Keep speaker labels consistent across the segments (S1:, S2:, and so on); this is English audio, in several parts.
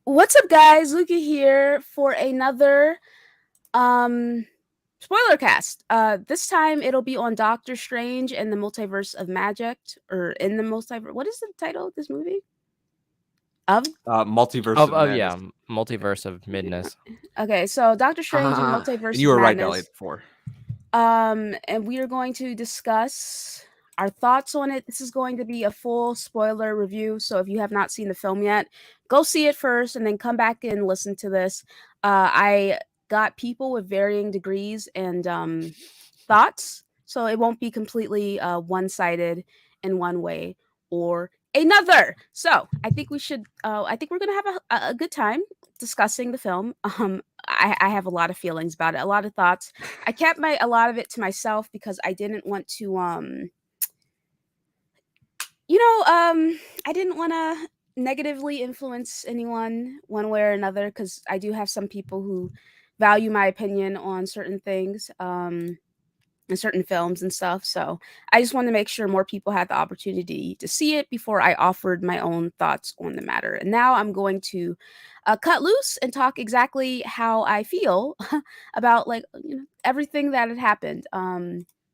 S1: What's up, guys? Luca here for another um Spoilercast. This time it'll be on Doctor Strange and the Multiverse of Magic, or in the multiverse. What is the title of this movie? Of
S2: Multiverse of Madness.
S3: Multiverse of Midness.
S1: Okay, so Doctor Strange and
S2: And
S1: Multiverse
S2: you
S1: of
S2: were right, Elliot,
S1: Madness.
S2: before.
S1: And we are going to discuss our thoughts on it. This is going to be a full spoiler review, so if you have not seen the film yet, go see it first and then come back and listen to this. I got people with varying degrees and thoughts, so it won't be completely one-sided in one way or another. So I think we should. I think we're gonna have a good time discussing the film. I have a lot of feelings about it, a lot of thoughts. I kept a lot of it to myself because I didn't want to I didn't want to negatively influence anyone one way or another, because I do have some people who value my opinion on certain things and certain films and stuff. So I just wanted to make sure more people had the opportunity to see it before I offered my own thoughts on the matter. And now I'm going to cut loose and talk exactly how I feel about, like, everything that had happened.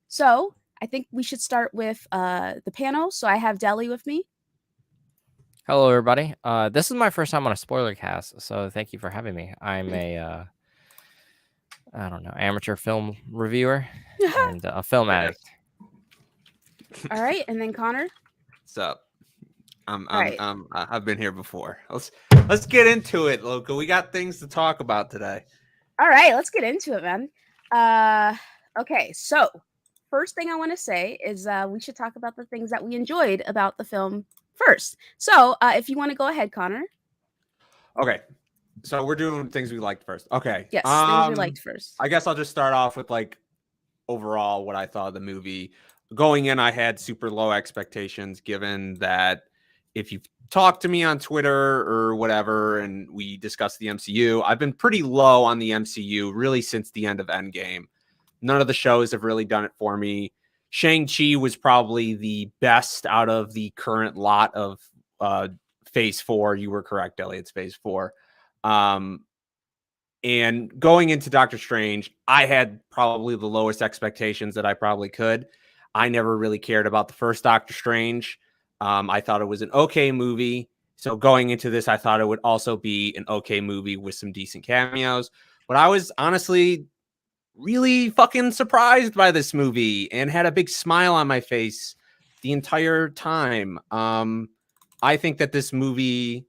S1: So I think we should start with the panel. So I have Deli with me.
S3: Hello, everybody. This is my first time on a spoiler cast, so thank you for having me. I'm a I don't know, amateur film reviewer and a film addict.
S1: All right, and then Connor.
S2: What's up?
S1: Right.
S2: I've been here before. Let's get into it, Luca. We got things to talk about today.
S1: All right, let's get into it, man. Okay, so first thing I want to say is we should talk about the things that we enjoyed about the film first. So if you want to go ahead, Connor.
S2: Okay, so we're doing things we liked first. Okay.
S1: Yes, things we liked first.
S2: I guess I'll just start off with, like, overall what I thought of the movie. Going in, I had super low expectations, given that if you've talked to me on Twitter or whatever, and we discussed the MCU, I've been pretty low on the MCU really since the end of Endgame. None of the shows have really done it for me. Shang-Chi was probably the best out of the current lot of Phase 4. You were correct, Elliot. It's Phase 4. And going into Doctor Strange, I had probably the lowest expectations that I probably could. I never really cared about the first Doctor Strange. I thought it was an okay movie. So going into this, I thought it would also be an okay movie with some decent cameos. But I was honestly really fucking surprised by this movie and had a big smile on my face the entire time. I think that this movie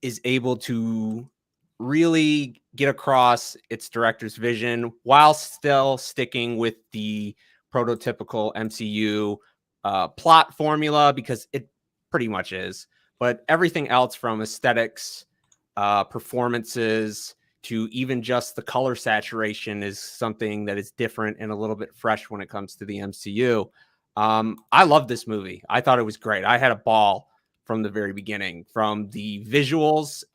S2: is able to really get across its director's vision while still sticking with the prototypical MCU plot formula, because it pretty much is. But everything else, from aesthetics, performances, to even just the color saturation, is something that is different and a little bit fresh when it comes to the MCU. I love this movie. I thought it was great. I had a ball from the very beginning. From the visuals,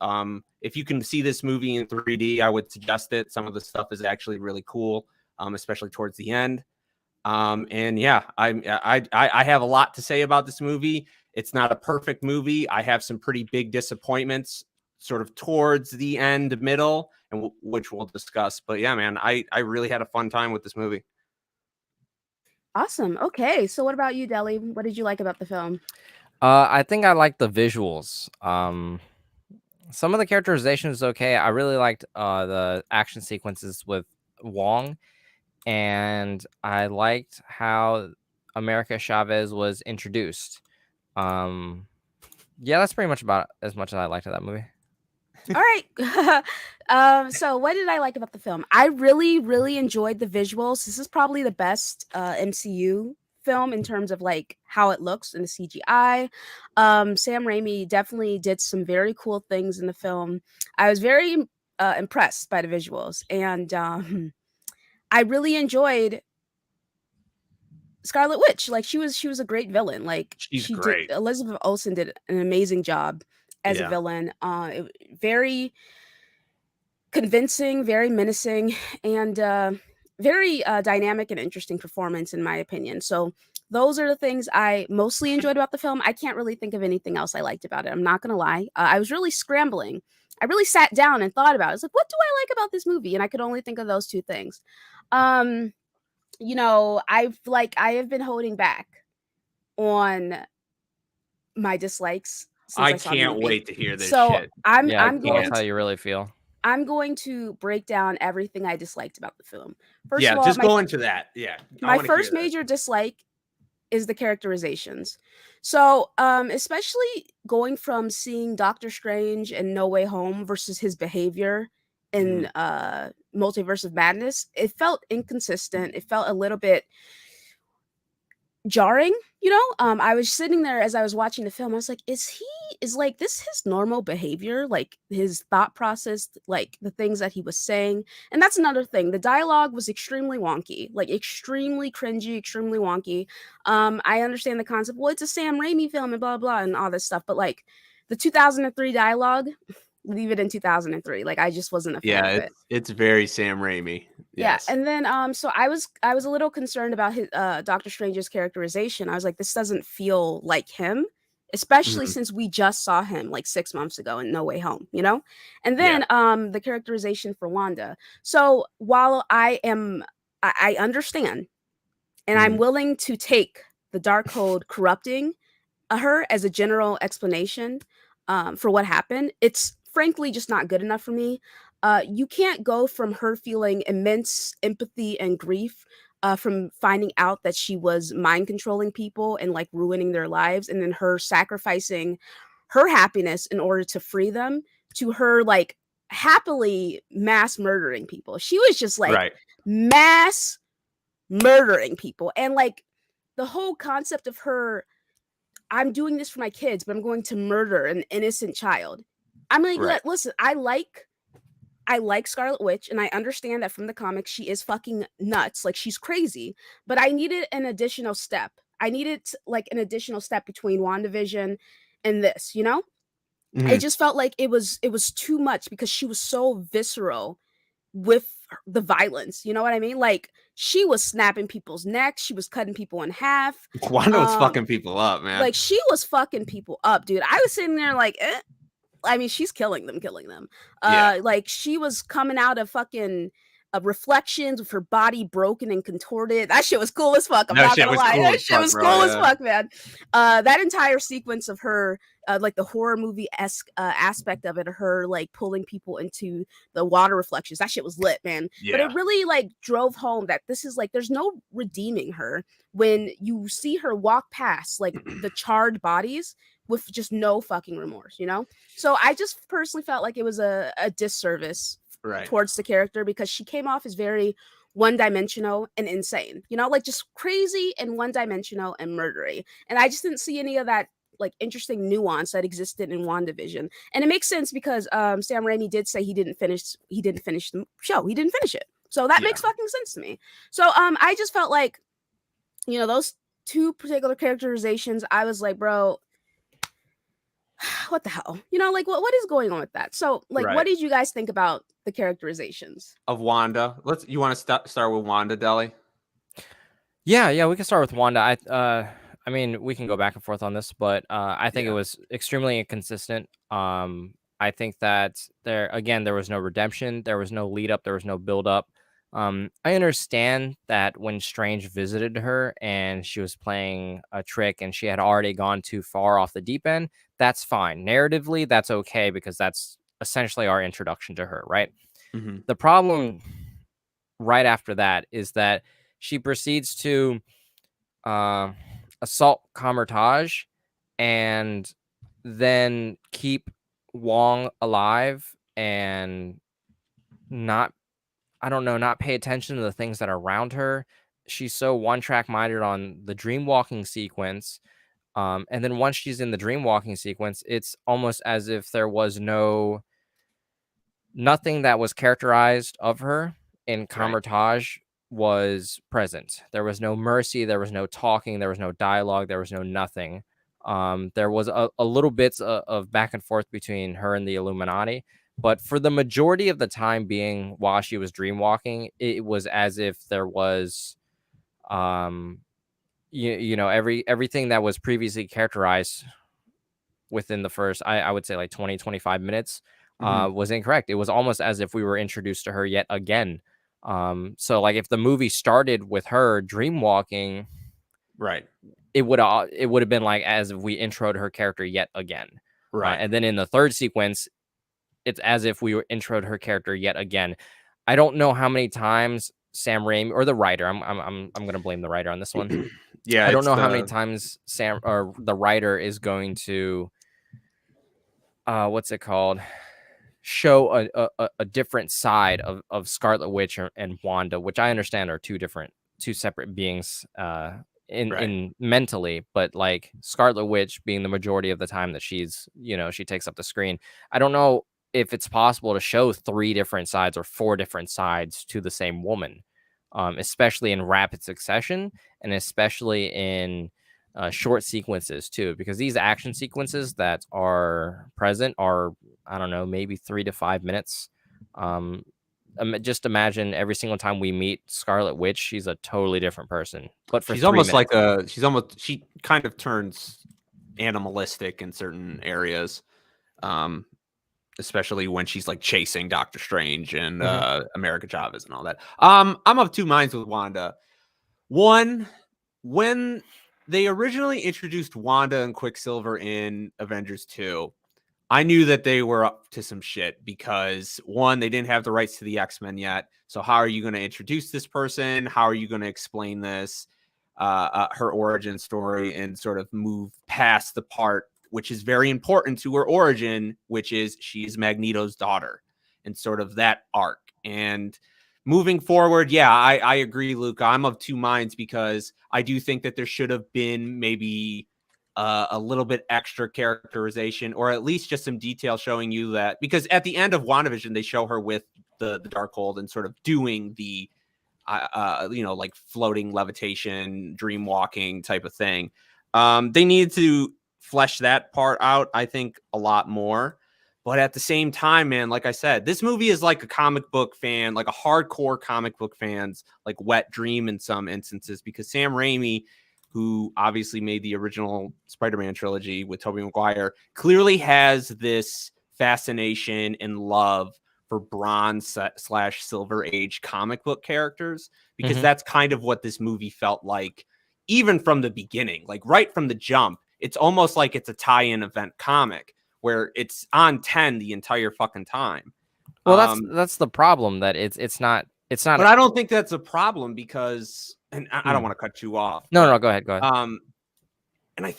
S2: if you can see this movie in 3D, I would suggest it. Some of the stuff is actually really cool, especially towards the end. And yeah, I have a lot to say about this movie. It's not a perfect movie. I have some pretty big disappointments sort of towards the end, middle, and which we'll discuss. But yeah, man, I really had a fun time with this movie.
S1: Awesome. Okay, so what about you, Deli? What did you like about the film?
S3: I think I like the visuals. Some of the characterization is okay. I really liked the action sequences with Wong, and I liked how America Chavez was introduced. Yeah, that's pretty much about as much as I liked of that movie.
S1: All right. So what did I like about the film? I really, really enjoyed the visuals. This is probably the best MCU film in terms of, like, how it looks in the CGI. Sam Raimi definitely did some very cool things in the film. I was very impressed by the visuals, and I really enjoyed Scarlet Witch. Like, she was a great villain. Like,
S2: She's great.
S1: Elizabeth Olsen did an amazing job as a villain. Very convincing, very menacing, and very dynamic and interesting performance, in my opinion. So those are the things I mostly enjoyed about the film. I can't really think of anything else I liked about it. I'm not gonna lie. I was really scrambling. I really sat down and thought about it. I was like, what do I like about this movie? And I could only think of those two things. You know, I have been holding back on my dislikes since
S2: I
S1: I saw the
S2: can't
S1: movie.
S2: wait to hear this
S1: So
S2: shit.
S1: I'm
S3: Yeah,
S1: I'm
S3: tell us
S1: going
S3: how
S1: to
S3: you really feel.
S1: I'm going to break down everything I disliked about the film. First
S2: Yeah,
S1: of all,
S2: just go into that. Yeah. I
S1: my
S2: wanna
S1: first
S2: hear this.
S1: major dislike is the characterizations. So, especially going from seeing Doctor Strange and No Way Home versus his behavior in Multiverse of Madness, it felt inconsistent. It felt a little bit jarring, you know? I was sitting there as I was watching the film. I was like, is like this his normal behavior? Like his thought process, like the things that he was saying. And that's another thing. The dialogue was extremely wonky, like extremely cringy, extremely wonky. I understand the concept. Well, it's a Sam Raimi film and blah blah and all this stuff, but like the 2003 dialogue, leave it in 2003. Like I just wasn't a fan of it.
S2: It's very Sam Raimi.
S1: Yeah,
S2: Yes.
S1: and then so I was a little concerned about his Doctor Strange's characterization. I was like, this doesn't feel like him, especially
S2: Mhm.
S1: since we just saw him like 6 months ago in No Way Home, you know? And
S2: Yeah.
S1: then the characterization for Wanda. So while I understand and I'm
S2: Mhm.
S1: willing to take the Darkhold corrupting her as a general explanation for what happened, it's frankly just not good enough for me. You can't go from her feeling immense empathy and grief from finding out that she was mind controlling people and like ruining their lives, and then her sacrificing her happiness in order to free them, to her like happily mass murdering people. She was just like
S2: Right.
S1: mass murdering people. And like the whole concept of her, I'm doing this for my kids, but I'm going to murder an innocent child. I'm like,
S2: Right.
S1: listen, I like Scarlet Witch, and I understand that from the comics she is fucking nuts, like she's crazy. But I needed an additional step. I needed like an additional step between WandaVision and this, you know? It
S2: Mhm.
S1: just felt like it was too much because she was so visceral with the violence. You know what I mean? Like she was snapping people's necks, she was cutting people in half.
S2: Wanda was
S1: Um,
S2: fucking people up, man.
S1: like she was fucking people up, dude. I was sitting there like, I mean, she's killing them.
S2: Yeah.
S1: Like she was coming out of fucking reflections with her body broken and contorted. That shit was cool as fuck. I'm
S2: That
S1: not
S2: shit
S1: gonna
S2: was
S1: lie.
S2: cool
S1: That
S2: as
S1: shit
S2: fuck,
S1: was
S2: bro,
S1: cool as
S2: yeah.
S1: fuck, man. That entire sequence of her, like the horror movie esque aspect of it, her like pulling people into the water reflections. That shit was lit, man. But
S2: Yeah.
S1: it really like drove home that this is like there's no redeeming her when you see her walk past like the charred bodies with just no fucking remorse, you know? So I just personally felt like it was a disservice
S2: Right.
S1: towards the character because she came off as very one-dimensional and insane, you know, like just crazy and one-dimensional and murdery. And I just didn't see any of that like interesting nuance that existed in WandaVision. And it makes sense because Sam Raimi did say he didn't finish the show. He didn't finish it. So that
S2: Yeah.
S1: makes fucking sense to me. So I just felt like, you know, those two particular characterizations, I was like, bro, what the hell? You know, like what is going on with that? So, like, what
S2: Right.
S1: did you guys think about the characterizations?
S2: Of Wanda. You want to start with Wanda, Deli?
S3: Yeah, we can start with Wanda. I mean, we can go back and forth on this, but I think it
S2: Yeah.
S3: was extremely inconsistent. I think that there was no redemption, there was no lead up, there was no build up. I understand that when Strange visited her and she was playing a trick and she had already gone too far off the deep end, that's fine. Narratively, that's okay because that's essentially our introduction to her, right?
S2: Mhm.
S3: The problem right after that is that she proceeds to uh, assault Kamertage and then keep Wong alive and not, I don't know, not pay attention to the things that are around her. She's so one track minded on the dream walking sequence. And then once she's in the dream walking sequence, it's almost as if there was nothing that was characterized of her in
S2: Right.
S3: Kamertage was present. There was no mercy, there was no talking, there was no dialogue, there was no nothing. There was a little bits of back and forth between her and the Illuminati, but for the majority of the time being while she was dreamwalking, it was as if there was you know, everything that was previously characterized within the first, I would say like 20-25 minutes was incorrect. It was almost as if we were introduced to her yet again. So like if the movie started with her dream walking,
S2: Right.
S3: it would have been like as if we introed her character yet again.
S2: Right.
S3: And then in the third sequence, it's as if we were introed her character yet again. I don't know how many times Sam Raimi or the writer, I'm going to blame the writer on this one.
S2: Yeah,
S3: I don't know how many times Sam or the writer is going to what's it called? Show a different side of Scarlet Witch and Wanda, which I understand are two separate beings in mentally, but like Scarlet Witch being the majority of the time that she's, you know, she takes up the screen. I don't know if it's possible to show 3 different sides or 4 different sides to the same woman, especially in rapid succession and especially in short sequences too, because these action sequences that are present are, I don't know, maybe 3 to 5 minutes. Just imagine every single time we meet Scarlet Witch, she's a totally different person. But for
S2: she's
S3: 3
S2: almost
S3: minutes.
S2: she kind of turns animalistic in certain areas, especially when she's like chasing Doctor Strange and America Chavez and all that. I'm of 2 minds with Wanda. One, when they originally introduced Wanda and Quicksilver in Avengers 2, I knew that they were up to some shit because, one, they didn't have the rights to the X-Men yet. So how are you going to introduce this person? How are you going to explain this, her origin story, and sort of move past the part which is very important to her origin, which is she's Magneto's daughter, and sort of that arc. And moving forward, yeah, I agree, Luca. I'm of 2 minds because I do think that there should have been maybe a little bit extra characterization, or at least just some detail showing you that, because at the end of WandaVision, they show her with the Darkhold and sort of doing the, you know, like floating levitation, dream walking type of thing. They need to flesh that part out, I think, a lot more. But at the same time, man, like I said, this movie is like a comic book fan, like a hardcore comic book fans, like wet dream in some instances, because Sam Raimi, who obviously made the original Spider-Man trilogy with Tobey Maguire, clearly has this fascination and love for Bronze/Silver Age comic book characters, because that's kind of what this movie felt like, even from the beginning, like right from the jump. It's almost like it's a tie-in event comic where it's on 10 the entire fucking time.
S3: Well, that's the problem, that it's not.
S2: But I don't think that's a problem because, and I don't want to cut you off.
S3: No, go ahead.
S2: And I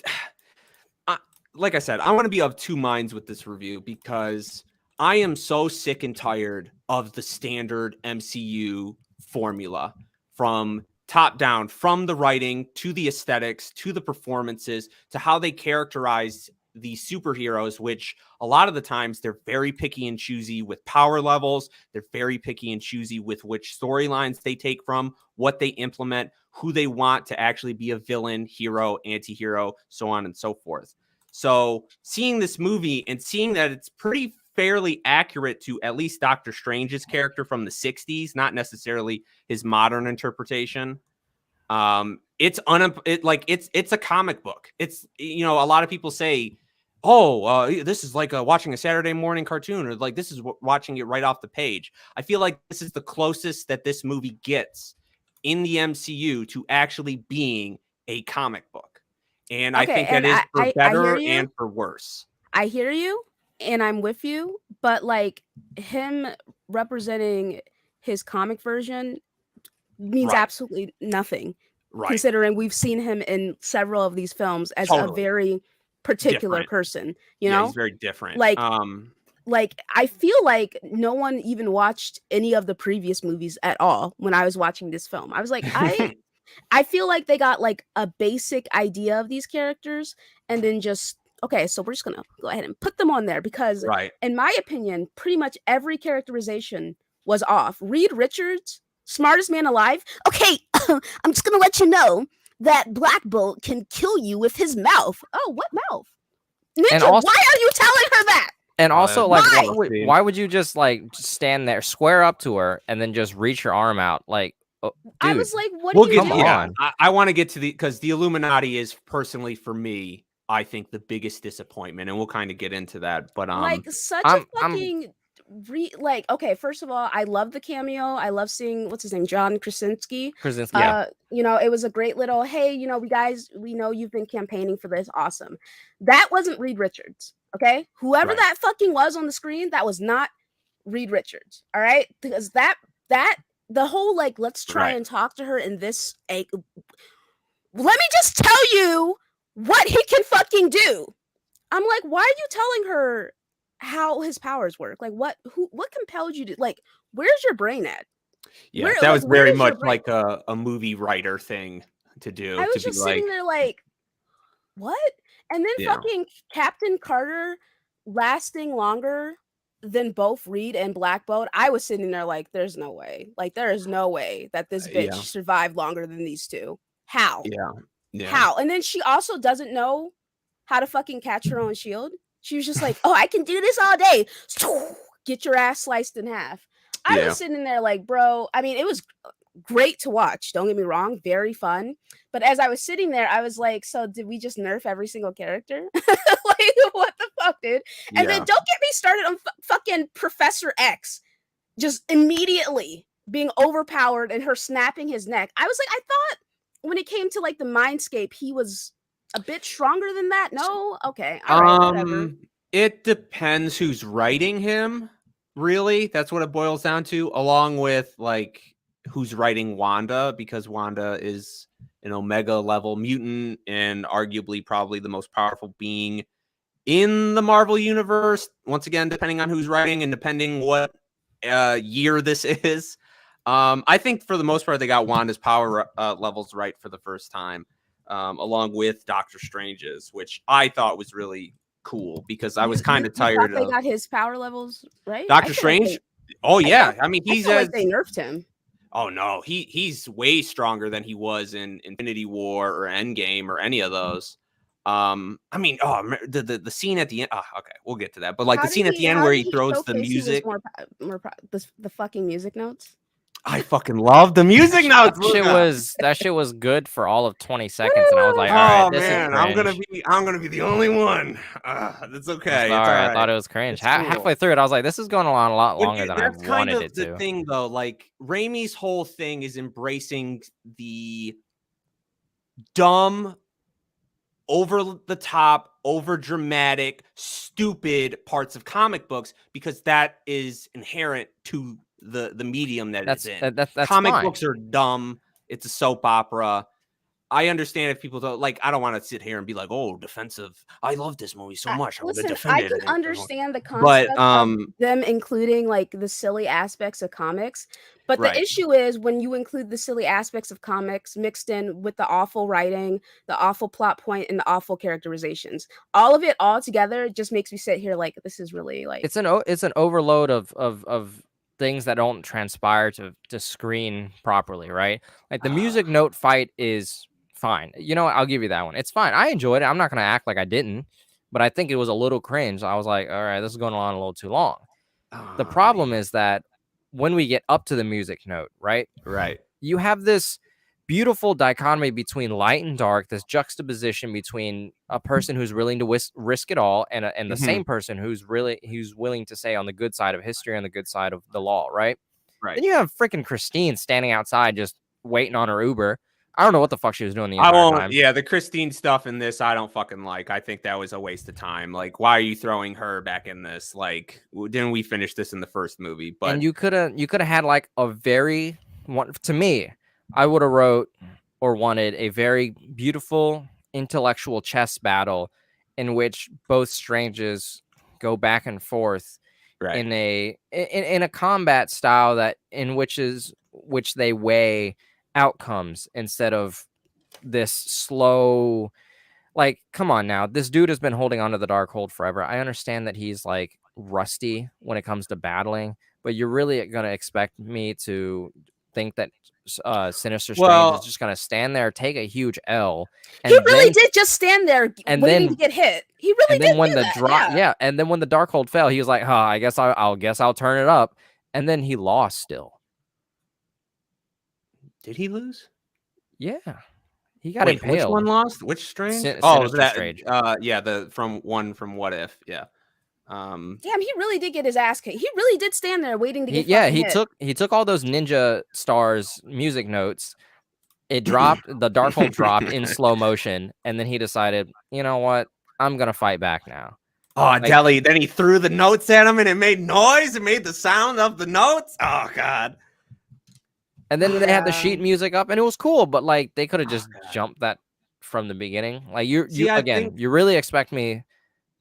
S2: like I said, I want to be of 2 minds with this review because I am so sick and tired of the standard MCU formula, from top down, from the writing to the aesthetics to the performances to how they characterize the superheroes, which a lot of the times they're very picky and choosy with power levels. They're very picky and choosy with which storylines they take from, what they implement, who they want to actually be a villain, hero, anti-hero, so on and so forth. So seeing this movie and seeing that it's pretty fairly accurate to at least Doctor Strange's character from the 60s, not necessarily his modern interpretation. It's a comic book. It's, you know, a lot of people say, this is like watching a Saturday morning cartoon, or like this is watching it right off the page. I feel like this is the closest that this movie gets in the MCU to actually being a comic book. And I think that is for better and for worse.
S1: I hear you, and I'm with you, but like him representing his comic version means absolutely nothing, considering we've seen him in several of these films as a very particular person. You know,
S2: he's very different.
S1: Like I feel like no one even watched any of the previous movies at all when I was watching this film. I was like, I feel like they got like a basic idea of these characters and then just, okay, so we're just gonna go ahead and put them on there because, in my opinion, pretty much every characterization was off. Reed Richards, smartest man alive. Okay, I'm just gonna let you know that Black Bolt can kill you with his mouth. Oh, what mouth? Ninja, why are you telling her that?
S3: And also, like, why would you just like stand there, square up to her, and then just reach your arm out? Like, Oh,
S1: I
S3: dude,
S1: was like, what
S2: We'll
S1: are you
S2: get
S1: doing?
S3: on.
S2: I want to get to because the Illuminati is personally for me, I think the biggest disappointment, and we'll kind of get into that. But
S1: Like such
S3: I'm
S1: a fucking like okay, first of all, I love the cameo. I love seeing what's his name, John Krasinski.
S3: Krasinski.
S2: Yeah.
S1: You know, it was a great little hey, you know, we know you've been campaigning for this. Awesome. That wasn't Reed Richards. Okay. Whoever
S2: Right.
S1: that fucking was on the screen, that was not Reed Richards. All right. Because that the whole like let's try
S2: Right.
S1: and talk to her in this let me just tell you what he can fucking do. I'm like, why are you telling her how his powers work? Like, what compelled you to like? Where's your brain at?
S2: Yeah,
S1: Where,
S2: that
S1: like,
S2: was
S1: where
S2: very
S1: is your
S2: much
S1: brain?
S2: like a movie writer thing to do.
S1: I
S2: To
S1: was
S2: be
S1: just
S2: like,
S1: sitting there like, what? And then
S2: yeah,
S1: fucking Captain Carter lasting longer than both Reed and Black Bolt. I was sitting there like, there's no way. Like, there is no way that this bitch
S2: yeah,
S1: survived longer than these two. How?
S2: yeah.
S1: How? And then she also doesn't know how to fucking catch her own shield. She was just like, oh, I can do this all day. Get your ass sliced in half. I
S2: Yeah.
S1: was sitting there like, bro, I mean, it was great to watch. Don't get me wrong, very fun. But as I was sitting there, I was like, so did we just nerf every single character? Like, what the fuck, dude? And then
S2: Yeah.
S1: don't get me started on fucking Professor X just immediately being overpowered and her snapping his neck. I was like, I thought when it came to like the Mindscape, he was a bit stronger than that. No, okay, all right, whatever.
S2: It depends who's writing him. Really, that's what it boils down to. Along with like who's writing Wanda, because Wanda is an Omega level mutant and arguably probably the most powerful being in the Marvel universe. Once again, depending on who's writing and depending what year this is. I think for the most part they got Wanda's power levels right for the first time, along with Doctor Strange's, which I thought was really cool because I was kind of
S1: You thought
S2: tired
S1: they
S2: of
S1: got his power levels right.
S2: Doctor Strange. Oh yeah, I mean
S1: I
S2: he's
S1: feel like they nerfed him.
S2: Oh no, he's way stronger than he was in Infinity War or Endgame or any of those. I mean, the scene at the end. Oh, okay, we'll get to that. But like the scene at the end where he throws the music.
S1: The fucking music notes.
S2: I fucking love the music notes.
S3: That shit was good for all of 20 seconds, and I was like, all right, this is cringe.
S2: I'm gonna be the only one. That's okay. It's all right.
S3: I thought it was cringe.
S2: Cool.
S3: Halfway through it, I was like, this is going on a lot longer than I wanted it to. That's kind of
S2: the thing, though. Like Raimi's whole thing is embracing the dumb, over the top, over dramatic, stupid parts of comic books because that is inherent to the medium that's in.
S3: That's
S2: comic
S3: fine.
S2: books are dumb. It's a soap opera. I understand if people don't like. I don't want to sit here and be like, "Oh, defensive." I love this movie so much.
S1: Listen, I can understand the concept
S2: but
S1: of them including like the silly aspects of comics, but the issue is when you include the silly aspects of comics mixed in with the awful writing, the awful plot point, and the awful characterizations. All of it all together just makes me sit here like this is really like
S3: it's an overload of things that don't transpire to screen properly, right? Like the music note fight is fine. You know what? I'll give you that one. It's fine. I enjoyed it. I'm not going to act like I didn't, but I think it was a little cringe. I was like, all right, this is going on a little too long. The problem is that when we get up to the music note, right? You have this beautiful dichotomy between light and dark, this juxtaposition between a person who's willing to risk it all and the same person who's willing to say on the good side of history and the good side of the law, right? Then you have freaking Christine standing outside just waiting on her Uber. I don't know what the fuck she was doing the entire time.
S2: Yeah, the Christine stuff in this, I don't fucking like. I think that was a waste of time. Like, why are you throwing her back in this? Like, didn't we finish this in the first movie? But
S3: and you could have had like a very to me, I would have wrote or wanted a very beautiful intellectual chess battle in which both Stranges go back and forth in a combat style that in which they weigh outcomes instead of this slow, like, come on now, this dude has been holding onto the Darkhold forever. I understand that he's like rusty when it comes to battling, but you're really gonna expect me to think that Sinister Strange is just gonna stand there, take a huge L,
S1: and he really did just stand there and waiting to get hit. He really did.
S3: When the drop, and then when the Darkhold fell, he was like, I guess I'll turn it up, and then he lost still.
S2: Did he lose?
S3: Yeah, he got
S2: Wait, which
S3: impaled.
S2: one lost? Which Strange?
S3: Sinister
S2: that.
S3: Strange.
S2: Yeah, the from What If? Yeah.
S1: Damn, he really did get his ass kicked. He really did stand there waiting to get fucking hit.
S3: He took all those Ninja Stars music notes. It dropped, the Darkhold dropped in slow motion, and then he decided, you know what? I'm gonna fight back now.
S2: Oh, Deli. Then he threw the notes at him, and it made noise. It made the sound of the notes. Oh God.
S3: And then they had the sheet music up, and it was cool. But like, they could have just jumped that from the beginning. Like you really expect me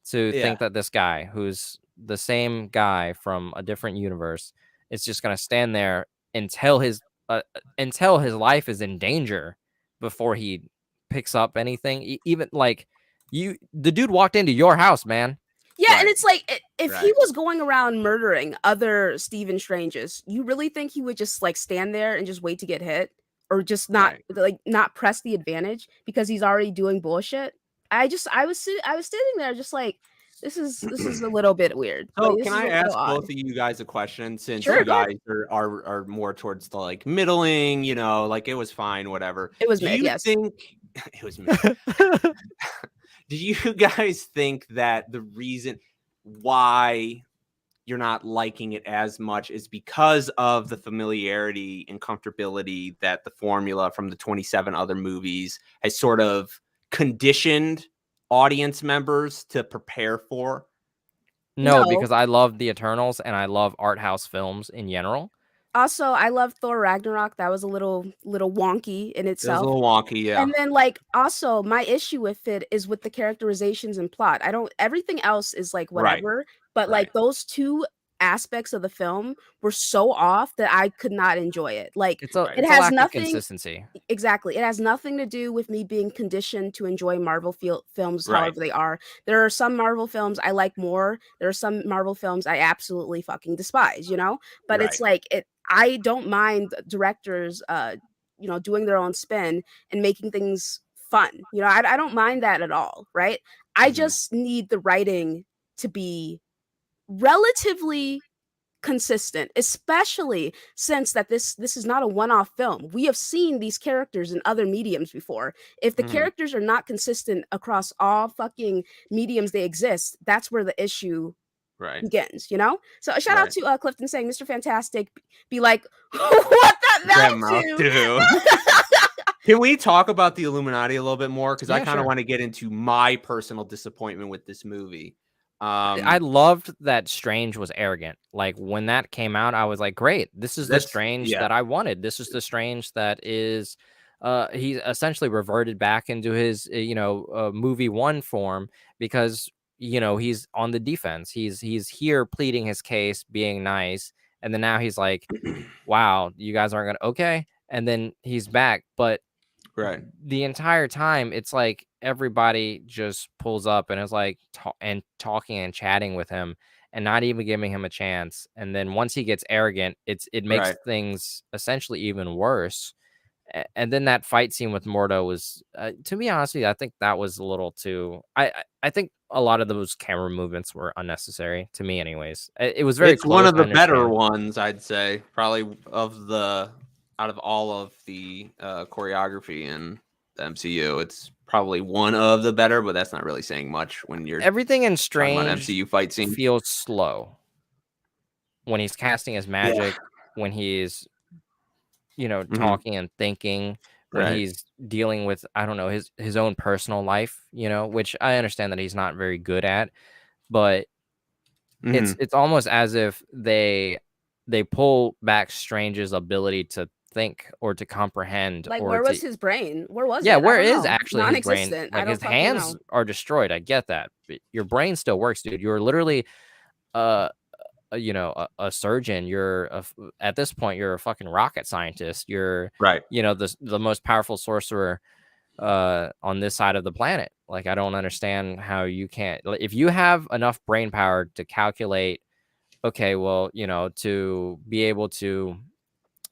S3: to think that this guy, who's the same guy from a different universe, is just gonna stand there until his life is in danger before he picks up anything. Even like the dude walked into your house, man.
S1: Yeah, and it's like, if he was going around murdering other Stephen Stranges, you really think he would just like stand there and just wait to get hit, or just not not press the advantage because he's already doing bullshit? I was sitting there just like, this is a little bit weird.
S2: So
S1: Like,
S2: can I ask both of you guys a question, since
S1: Sure,
S2: you guys are more towards the like middling, like it was fine, whatever.
S1: It was mid, yes.
S2: Think it was mid? Do you guys think that the reason why you're not liking it as much is because of the familiarity and comfortability that the formula from the 27 other movies has sort of conditioned audience members to prepare for?
S3: No, because I love the Eternals and I love art house films in general.
S1: Also, I love Thor Ragnarok. That was a little wonky in itself.
S2: It was a little wonky, yeah.
S1: And then like, also my issue with it is with the characterizations and plot. Everything else is like whatever, but like those two aspects of the film were so off that I could not enjoy it. Like, it has
S3: lack
S1: nothing
S3: of consistency.
S1: Exactly. It has nothing to do with me being conditioned to enjoy Marvel films however they are. There are some Marvel films I like more. There are some Marvel films I absolutely fucking despise, But it's like, I don't mind directors doing their own spin and making things fun. I don't mind that at all, right? I just need the writing to be relatively consistent, especially since that this is not a one-off film. We have seen these characters in other mediums before. If the characters are not consistent across all fucking mediums they exist, that's where the issue begins, So a shout out to Clifton saying Mr. Fantastic be like, what that do?
S2: Can we talk about the Illuminati a little bit more? Because I kind of want to get into my personal disappointment with this movie.
S3: I loved that Strange was arrogant. Like, when that came out, I was like, great, this is the Strange that I wanted. This is the Strange that is he essentially reverted back into his movie one form, because he's on the defense. He's here pleading his case, being nice, and then now he's like, wow, you guys aren't gonna, okay, and then he's back. But the entire time, it's like everybody just pulls up and is like talking and chatting with him and not even giving him a chance. And then once he gets arrogant, it makes things essentially even worse. And then that fight scene with Mordo was, to be honest with you, I think that was a little too. I think a lot of those camera movements were unnecessary, to me, anyways. It was very. It's
S2: one of the better ones, I'd say, probably out of all of the choreography in the MCU. It's probably one of the better, but that's not really saying much when you're
S3: everything in Strange
S2: MCU fight scene
S3: feels slow when he's casting his magic, when he's talking and thinking, when he's dealing with, I don't know, his own personal life, which I understand that he's not very good at, but it's almost as if they pull back Strange's ability to think or to comprehend.
S1: Like, where was his brain? Where was
S3: it?
S1: Where
S3: is actually his brain? Like, his hands are destroyed. I get that, but your brain still works, dude. You're literally a surgeon. You're at this point, you're a fucking rocket scientist. You're the most powerful sorcerer on this side of the planet. Like, I don't understand how you can't, if you have enough brain power to calculate, okay, well, to be able to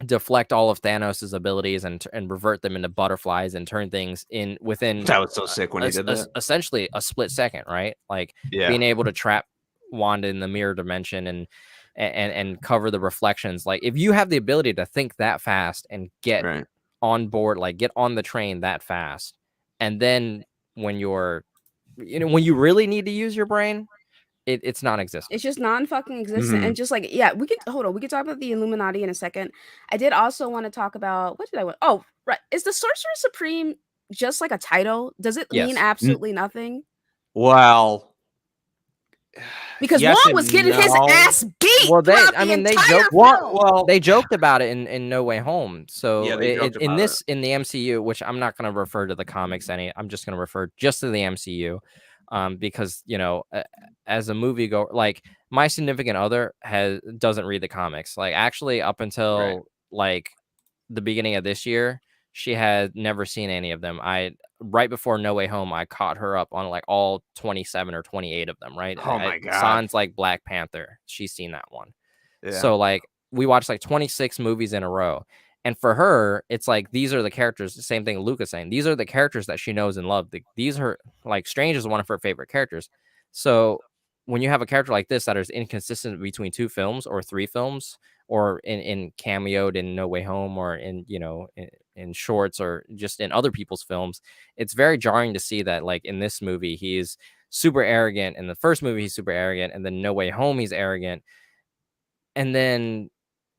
S3: deflect all of Thanos's abilities and revert them into butterflies and turn things in within.
S2: That was so sick when he did that.
S3: Essentially a split second, right? Like, being able to trap Wanda in the mirror dimension and cover the reflections. Like, if you have the ability to think that fast and get on board, like get on the train that fast. And then when you're, when you really need to use your brain, it's non-existent.
S1: It's just non-fucking existent. And just like, yeah, we could talk about the Illuminati in a second. I did also want to talk about, what did I want? Oh, right. Is the Sorcerer Supreme just like a title? Does it mean
S3: Yes.
S1: absolutely nothing?
S2: Well,
S1: Because
S2: yes
S1: Wong
S2: and
S1: was getting his
S2: no.
S1: ass beat.
S3: Well, they
S1: entire
S3: joked.
S1: film.
S2: Well,
S3: They joked about it in No Way Home. So
S2: Yeah, they joked
S3: in
S2: about
S3: this in the MCU, which I'm not going to refer to the comics any. I'm just going to refer just to the MCU, because as a moviegoer, like my significant other doesn't read the comics. Like actually, up until like the beginning of this year, she had never seen any of them. Right before No Way Home, I caught her up on like all 27 or 28 of them, right?
S2: Oh my God.
S3: Sans like Black Panther. She's seen that one.
S2: Yeah.
S3: So like we watched like 26 movies in a row. And for her, it's like these are the characters, the same thing Luke is saying. These are the characters that she knows and loves. These are like Strange is one of her favorite characters. So when you have a character like this that is inconsistent between 2 films or 3 films, or in cameoed in No Way Home, or in in shorts, or just in other people's films, it's very jarring to see that like in this movie he's super arrogant. In the first movie he's super arrogant, and then No Way Home he's arrogant, and then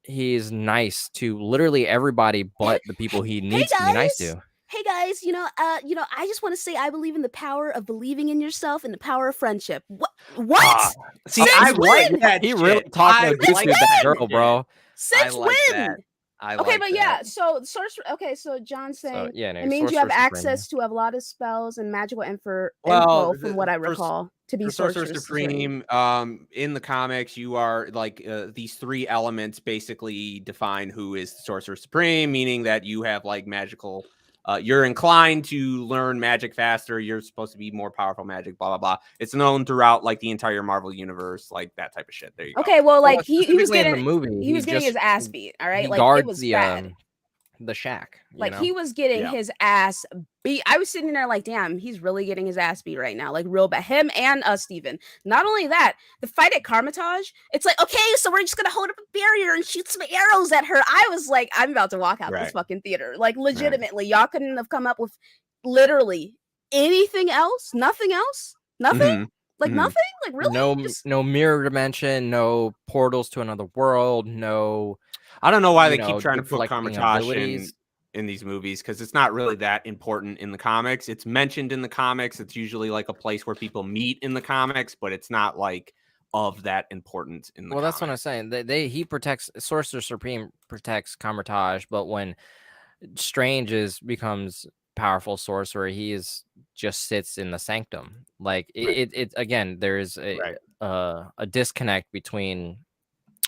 S3: he's nice to literally everybody but the people he needs to be nice to.
S1: Hey guys, I just want to say I believe in the power of believing in yourself and the power of friendship. What?
S2: See,
S1: Since
S2: I
S1: when?
S2: like that.
S3: He really
S2: shit.
S3: talked
S2: I
S3: no juice
S2: like
S3: to that
S2: that
S3: girl,
S2: shit.
S3: bro.
S1: Since
S2: I like
S1: when?
S2: that. I
S1: Okay,
S2: like
S1: but
S2: that.
S1: yeah, so sorcerer. Okay, so John's saying
S3: So yeah, no,
S1: it means you have
S3: Sorcerer Supreme.
S1: access to a lot of spells and magical info, from what I recall, to be
S2: For Sorcerer
S1: Sorcerer
S2: Supreme, in the comics, you are like these 3 elements basically define who is the Sorcerer Supreme, meaning that you have like magical. You're inclined to learn magic faster. You're supposed to be more powerful magic. Blah blah blah. It's known throughout like the entire Marvel universe, like that type of shit. There you go.
S1: Okay, well, like he was
S3: specifically in
S1: getting
S3: the movie,
S1: he was getting his ass beat. All right,
S3: he
S1: like it
S3: guards
S1: was bad.
S3: the shack.
S1: Like he was getting
S2: Yeah.
S1: his ass beat. I was sitting there like, damn, he's really getting his ass beat right now, like real bad. Him and Steven. Not only that, the fight at Carmitage, it's like, okay, so we're just gonna hold up a barrier and shoot some arrows at her. I was like, I'm about to walk out this fucking theater. Like legitimately, y'all couldn't have come up with literally anything else? Nothing else? Nothing? Like nothing? Like really?
S3: No mirror dimension, no portals to another world, no.
S2: I don't know why they keep trying to put
S3: deflecting
S2: Carmitage in these movies, because it's not really that important in the comics. It's mentioned in the comics. It's usually like a place where people meet in the comics, but it's not like of that importance in the comics.
S3: That's what I'm saying. He protects, Sorcerer Supreme protects Carmitage, but when Strange becomes powerful sorcerer, he just sits in the sanctum. Like it again, there is a disconnect between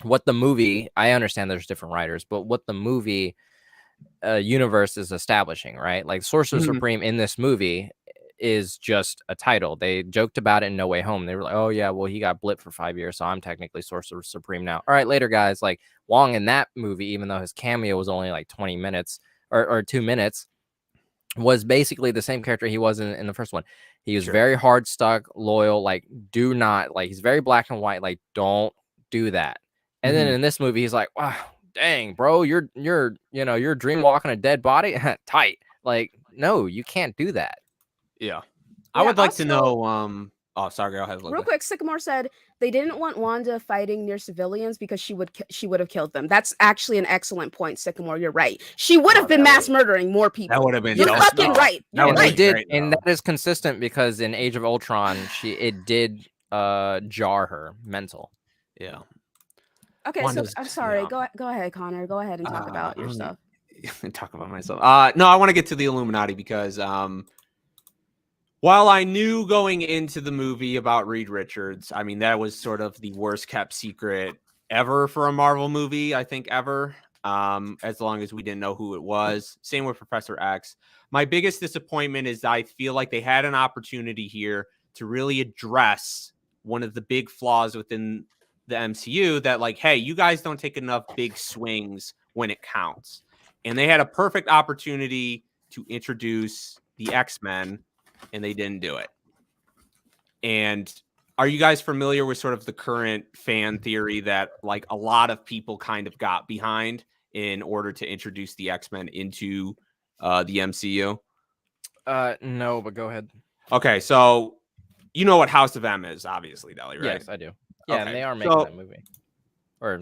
S3: what the movie, I understand there's different writers, but what the movie universe is establishing, right? Like Sorcerer Supreme in this movie is just a title. They joked about it in No Way Home. They were like, oh yeah, well, he got blipped for 5 years, so I'm technically Sorcerer Supreme now. All right, later guys. Like Wong in that movie, even though his cameo was only like 20 minutes or 2 minutes, was basically the same character he was in the first one. He was very hard stuck, loyal, like do not, like he's very black and white, like don't do that. And then in this movie, he's like, wow, dang, bro, you're dream walking a dead body. Tight. Like, no, you can't do that.
S2: Yeah. I would like to know. Oh, sorry, go ahead.
S1: Real quick, Sycamore said they didn't want Wanda fighting near civilians because she would have killed them. That's actually an excellent point, Sycamore. You're right. She would have been mass murdering more people.
S2: That would have been.
S1: You're fucking right.
S3: And they did, and that is consistent because in Age of Ultron, it did jar her mental.
S2: Yeah.
S1: Okay, so I'm sorry. Go ahead, Connor. Go ahead and talk about your stuff.
S2: Talk about myself. No, I want to get to the Illuminati because while I knew going into the movie about Reed Richards, I mean, that was sort of the worst kept secret ever for a Marvel movie, I think ever, as long as we didn't know who it was. Same with Professor X. My biggest disappointment is I feel like they had an opportunity here to really address one of the big flaws within the MCU that, like, hey, you guys don't take enough big swings when it counts. And they had a perfect opportunity to introduce the X-Men, and they didn't do it. And are you guys familiar with sort of the current fan theory that like a lot of people kind of got behind, in order to introduce the X-Men into the MCU?
S3: No, but go ahead.
S2: Okay, so you know what House of M is, obviously, Deli, right?
S3: Yes, I do. Yeah,
S2: Okay,
S3: and they are making
S2: so-
S3: that movie. Or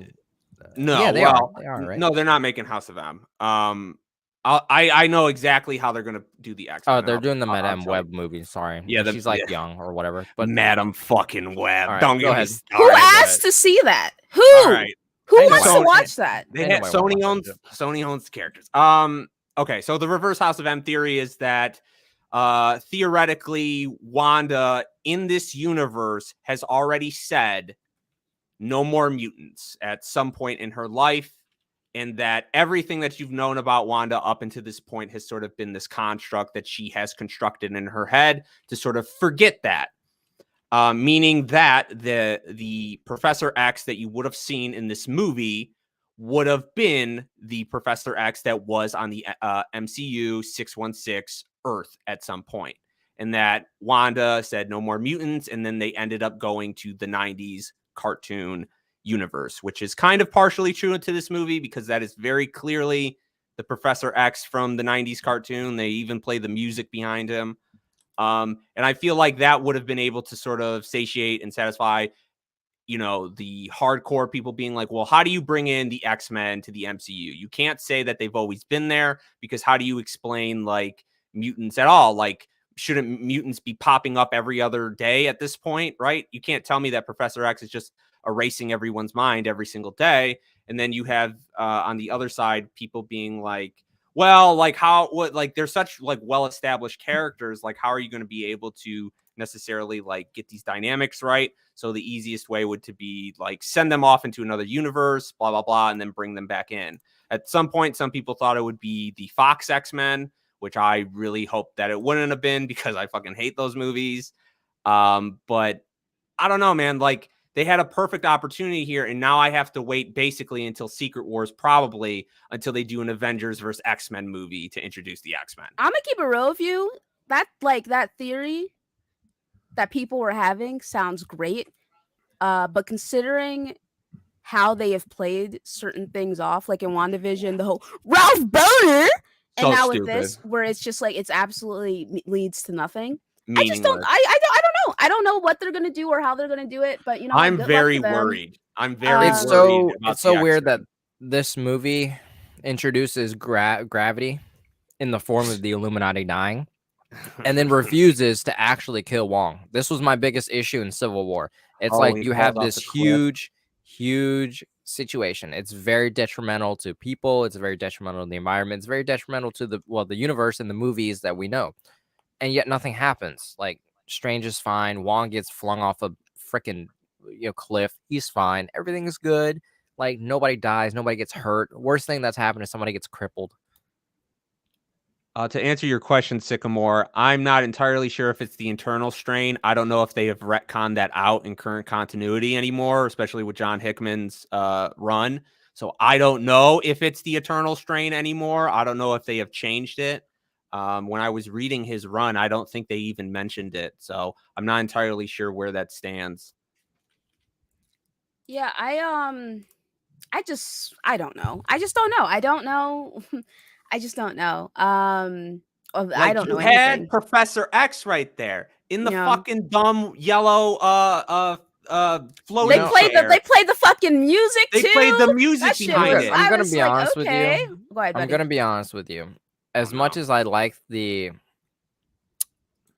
S2: No,
S3: yeah, they
S2: well,
S3: are. They are, right?
S2: no, they're not making House of M. I know exactly how they're gonna do the X-Men.
S3: Oh, they're doing the
S2: I'll
S3: Madame
S2: tell you.
S3: Web movie. Sorry,
S2: Yeah,
S3: she's like young or whatever. But
S2: Madam fucking Web.
S3: All right,
S2: Don't
S3: go
S2: get me
S3: ahead.
S1: Who
S2: started.
S1: asked to see that? Who?
S2: All right.
S1: Who
S3: I know
S1: wants
S2: why.
S1: to watch that?
S2: They
S3: I know
S2: had
S3: why I wanna watch
S2: Sony owns the characters. Okay, so the reverse House of M theory is that theoretically Wanda in this universe has already said no more mutants at some point in her life, and that everything that you've known about Wanda up until this point has sort of been this construct that she has constructed in her head to sort of forget that. Meaning that the Professor X that you would have seen in this movie would have been the Professor X that was on the MCU 616 Earth at some point. And that Wanda said no more mutants, and then they ended up going to the 90s cartoon universe, which is kind of partially true to this movie because that is very clearly the Professor X from the 90s cartoon. They even play the music behind him. And I feel like that would have been able to sort of satiate and satisfy, the hardcore people being like, well, how do you bring in the X-Men to the MCU? You can't say that they've always been there because how do you explain like mutants at all? Like, shouldn't mutants be popping up every other day at this point, right? You can't tell me that Professor X is just erasing everyone's mind every single day. And then you have on the other side, people being like, well, like they're such like well-established characters. Like, how are you going to be able to necessarily like get these dynamics right? So the easiest way would to be like send them off into another universe, blah, blah, blah, and then bring them back in. At some point, some people thought it would be the Fox X-Men, which I really hoped that it wouldn't have been because I fucking hate those movies. But I don't know, man. Like, they had a perfect opportunity here, and now I have to wait basically until Secret Wars, probably until they do an Avengers versus X-Men movie to introduce the X-Men.
S1: I'm gonna keep it real with you. That theory that people were having sounds great. But considering how they have played certain things off, like in WandaVision, the whole Ralph Boner, and
S2: So
S1: now
S2: stupid.
S1: with this, where it's just like it's absolutely leads to nothing.
S2: Meaningless.
S1: I don't know. I don't know what they're gonna do or how they're gonna do it. But
S2: I'm
S1: good luck
S2: very
S1: to them.
S2: worried. I'm very
S3: it's
S2: worried.
S3: it's so weird that this movie introduces gravity in the form of the Illuminati dying, and then refuses to actually kill Wong. This was my biggest issue in Civil War. It's like
S2: he
S3: you
S2: falls
S3: have
S2: off
S3: this
S2: the cliff.
S3: huge situation. It's very detrimental to people. It's very detrimental to the environment. It's very detrimental to the universe and the movies that we know. And yet nothing happens. Like, Strange is fine. Wong gets flung off a freaking cliff. He's fine. Everything is good. Like, nobody dies. Nobody gets hurt. Worst thing that's happened is somebody gets crippled.
S2: To answer your question, Sycamore, I'm not entirely sure if it's the internal strain. I don't know if they have retconned that out in current continuity anymore, especially with John Hickman's run. So I don't know if it's the eternal strain anymore. I don't know if they have changed it. When I was reading his run, I don't think they even mentioned it. So I'm not entirely sure where that stands.
S1: Yeah, I don't know. I just don't know. I don't know. I just don't know. I don't know
S2: You had
S1: anything.
S2: Professor X right there in the
S1: Yeah.
S2: fucking dumb yellow floating
S1: They played
S2: chair.
S1: they played the fucking music
S2: They
S1: too.
S2: played the music
S1: That shit
S2: behind
S1: was,
S2: it.
S3: I'm
S1: I
S3: gonna
S1: was
S3: be
S1: like,
S3: honest with
S1: okay.
S3: you.
S1: Go ahead,
S3: I'm
S1: buddy.
S3: gonna be honest with you. As much as I like the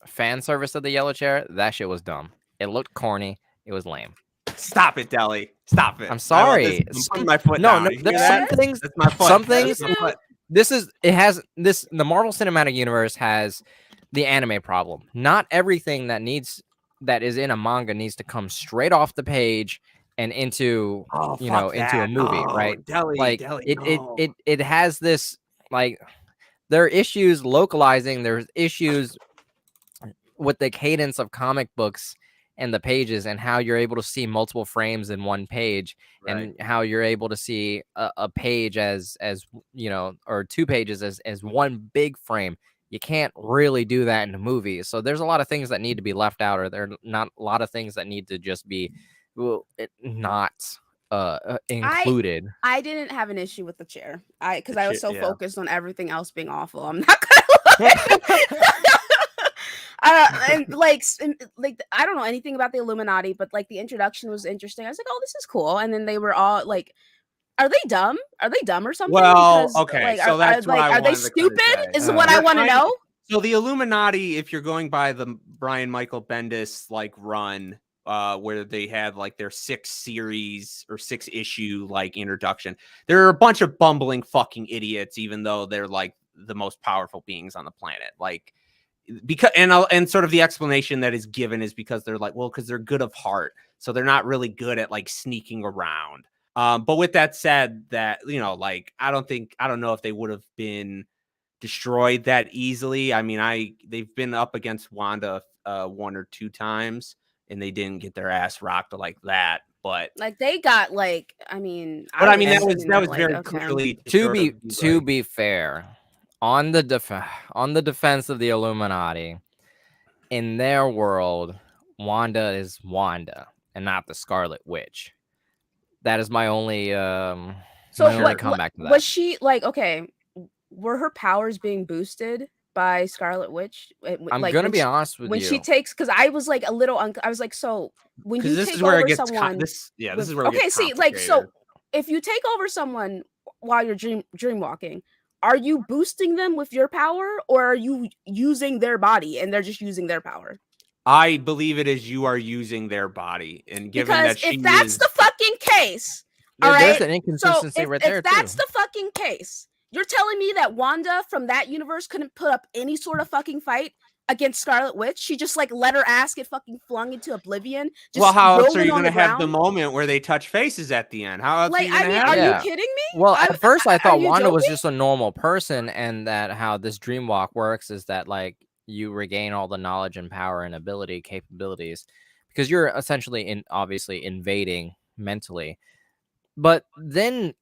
S3: fan service of the yellow chair, that shit was dumb. It looked corny. It was lame.
S2: Stop it, Deli. Stop it.
S3: I'm sorry.
S2: I'm putting my foot down. You hear
S3: There's
S2: that?
S3: some things.
S2: That's my foot.
S3: Some
S2: That's
S3: things.
S2: my foot.
S3: The Marvel Cinematic Universe has the anime problem. Not everything that is in a manga needs to come straight off the page and into into a movie, right?
S2: Deli,
S3: It has this, like, there are issues localizing. There's issues with the cadence of comic books and the pages and how you're able to see multiple frames in one page, and how you're able to see a page as or two pages as one big frame. You can't really do that in a movie. So there's a lot of things that need to be left out, or there are not a lot of things that need to just be not included.
S1: I didn't have an issue with the chair. Because I was so
S2: Yeah.
S1: focused on everything else being awful. I'm not gonna lie. And like I don't know anything about the Illuminati, but like the introduction was interesting. I was like, oh, this is cool. And then they were all like, are they dumb? Are they dumb or something?
S2: Well,
S1: Because,
S2: okay,
S1: like,
S2: so that's what I
S1: are they
S2: wanted to kinda
S1: stupid?
S2: say.
S1: Is what I
S2: They're
S1: want to
S2: kind of-
S1: know.
S2: So the Illuminati, if you're going by the Brian Michael Bendis like run, where they had like their 6 issue like introduction, there are a bunch of bumbling fucking idiots, even though they're like the most powerful beings on the planet. Like because and sort of the explanation that is given is because they're like, well, because they're good of heart, so they're not really good at like sneaking around. But with that said, that like I don't know if they would have been destroyed that easily. I mean, they've been up against Wanda 1 or 2 times, and they didn't get their ass rocked like that. But
S1: like they got like, I mean,
S2: that was very clearly
S3: to be fair, on the defense of the Illuminati, in their world, Wanda is Wanda and not the Scarlet Witch. That is my only comeback to that.
S1: Was she like, okay, were her powers being boosted by Scarlet Witch?
S3: I'm gonna be honest with you.
S1: When she takes, because I was like a little, I was like, so when you take
S2: where
S1: over
S2: it gets
S1: someone,
S2: this is where it gets
S1: see, like, so if you take over someone while you're dream walking, are you boosting them with your power, or are you using their body and they're just using their power?
S2: I believe it is you are using their body, and given
S1: because
S2: that
S1: if that's the fucking case,
S3: there's an inconsistency right there.
S1: If that's the fucking case, you're telling me that Wanda from that universe couldn't put up any sort of fucking fight against Scarlet Witch? She just like let her ass get fucking flung into oblivion.
S2: Well, how else are you going to have the moment where they touch faces at the end? How else are you going to have?
S1: Are you kidding me?
S3: Well, at first I thought Wanda was just a normal person, and that how this dream walk works is that like you regain all the knowledge and power and capabilities, because you're essentially obviously invading mentally. But then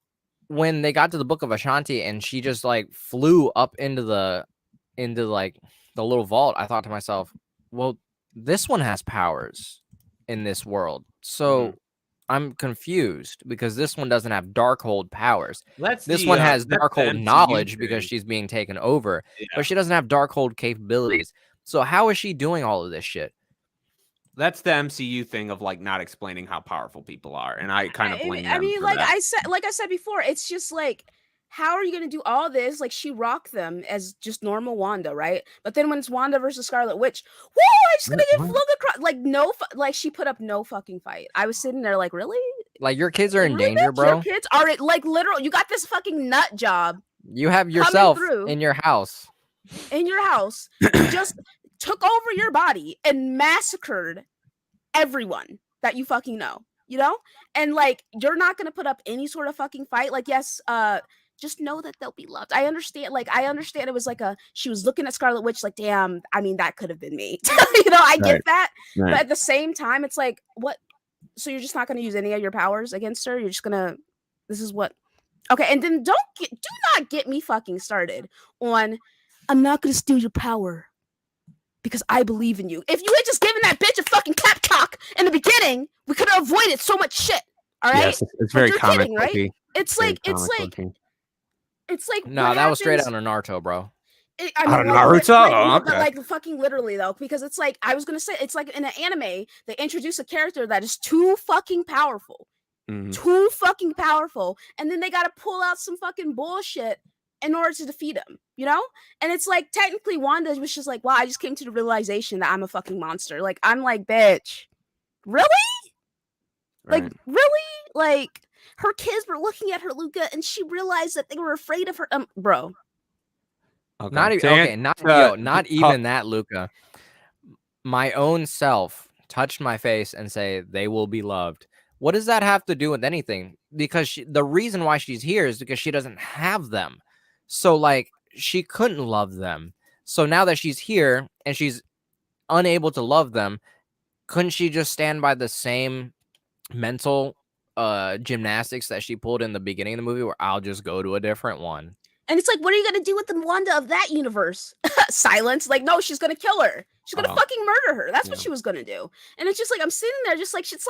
S3: when they got to the Book of Ashanti and she just like flew up into like the little vault, I thought to myself, well, this one has powers in this world. So I'm confused because this one doesn't have Darkhold powers. This one has Darkhold knowledge because she's being taken over, but she doesn't have Darkhold capabilities. So how is she doing all of this shit?
S2: That's the MCU thing of like not explaining how powerful people are, and I kind of blame them.
S1: I mean,
S2: for
S1: like
S2: that.
S1: I said before, it's just like, how are you gonna do all this? Like, she rocked them as just normal Wanda, right? But then when it's Wanda versus Scarlet Witch, whoa, I'm just gonna get flung across. Like like she put up no fucking fight. I was sitting there like, really?
S3: Like your kids are in danger, bro.
S1: Your kids are like literal. You got this fucking nut job.
S3: You have yourself in your house.
S1: In your house, you just took over your body and massacred everyone that you fucking know, and like you're not gonna put up any sort of fucking fight. Like, yes, just know that they'll be loved. I understand it was like she was looking at Scarlet Witch like, damn, I mean, that could have been me. I get that, but at the same time, it's like, what? So you're just not gonna use any of your powers against her? You're just gonna, this is what? Okay, and then do not get me fucking started on, I'm not gonna steal your power because I believe in you. If you had just given that bitch a fucking cat cock in the beginning, we could have avoided so much shit. All right?
S2: Yes, it's very comic
S1: kidding, right? It's like
S3: no, that was straight out of Naruto, bro.
S2: Naruto,
S1: but like fucking literally though, because it's like, I was gonna say, it's like in an anime they introduce a character that is too fucking powerful, and then they gotta pull out some fucking bullshit in order to defeat him, and it's like, technically Wanda was just like, wow, I just came to the realization that I'm a fucking monster. Like, I'm like, bitch, really? Right. Like, really? Like, her kids were looking at her, Luca, and she realized that they were afraid of her, bro.
S3: Okay. Not even that, Luca. My own self touched my face and say they will be loved. What does that have to do with anything? Because the reason why she's here is because she doesn't have them. So like, she couldn't love them. So now that she's here and she's unable to love them, couldn't she just stand by the same mental gymnastics that she pulled in the beginning of the movie, where I'll just go to a different one?
S1: And it's like, what are you going to do with the Wanda of that universe? Silence. Like, no, she's going to kill her. She's gonna fucking murder her. That's what she was gonna do. And it's just like I'm sitting there, just like it's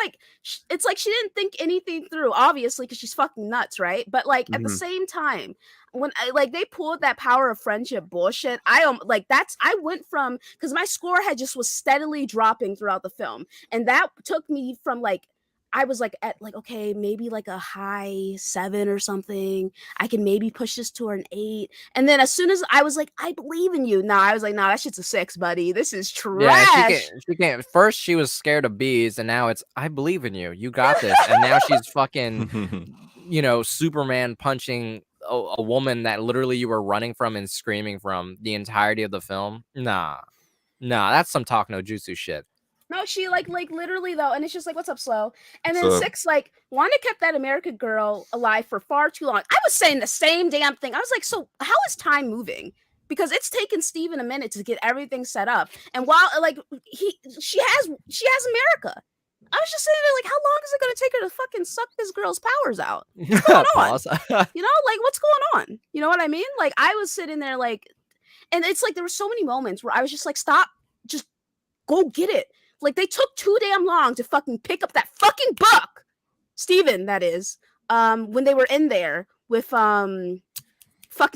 S1: like she didn't think anything through, obviously, because she's fucking nuts, right? But like at the same time, when like they pulled that power of friendship bullshit, I went from, because my score had just was steadily dropping throughout the film, and that took me from like. I was like at like, okay, maybe like a high 7 or something. I can maybe push this to an 8. And then as soon as I was like, I believe in you. I was like, nah, that shit's a 6, buddy. This is trash.
S3: Yeah, she can't. First she was scared of bees, and now it's I believe in you. You got this. And now she's fucking, Superman punching a woman that literally you were running from and screaming from the entirety of the film. Nah, that's some talk no jutsu shit.
S1: No, she like literally though, and it's just like, what's up, Slow? And then 6, like, Wanda kept that American girl alive for far too long. I was saying the same damn thing. I was like, so how is time moving? Because it's taken Steven a minute to get everything set up. And while like she has America. I was just sitting there like, how long is it gonna take her to fucking suck this girl's powers out? What's going on? Like what's going on? You know what I mean? Like I was sitting there like, and it's like there were so many moments where I was just like, stop, just go get it. Like, they took too damn long to fucking pick up that fucking book. Steven, that is. When they were in there with fucking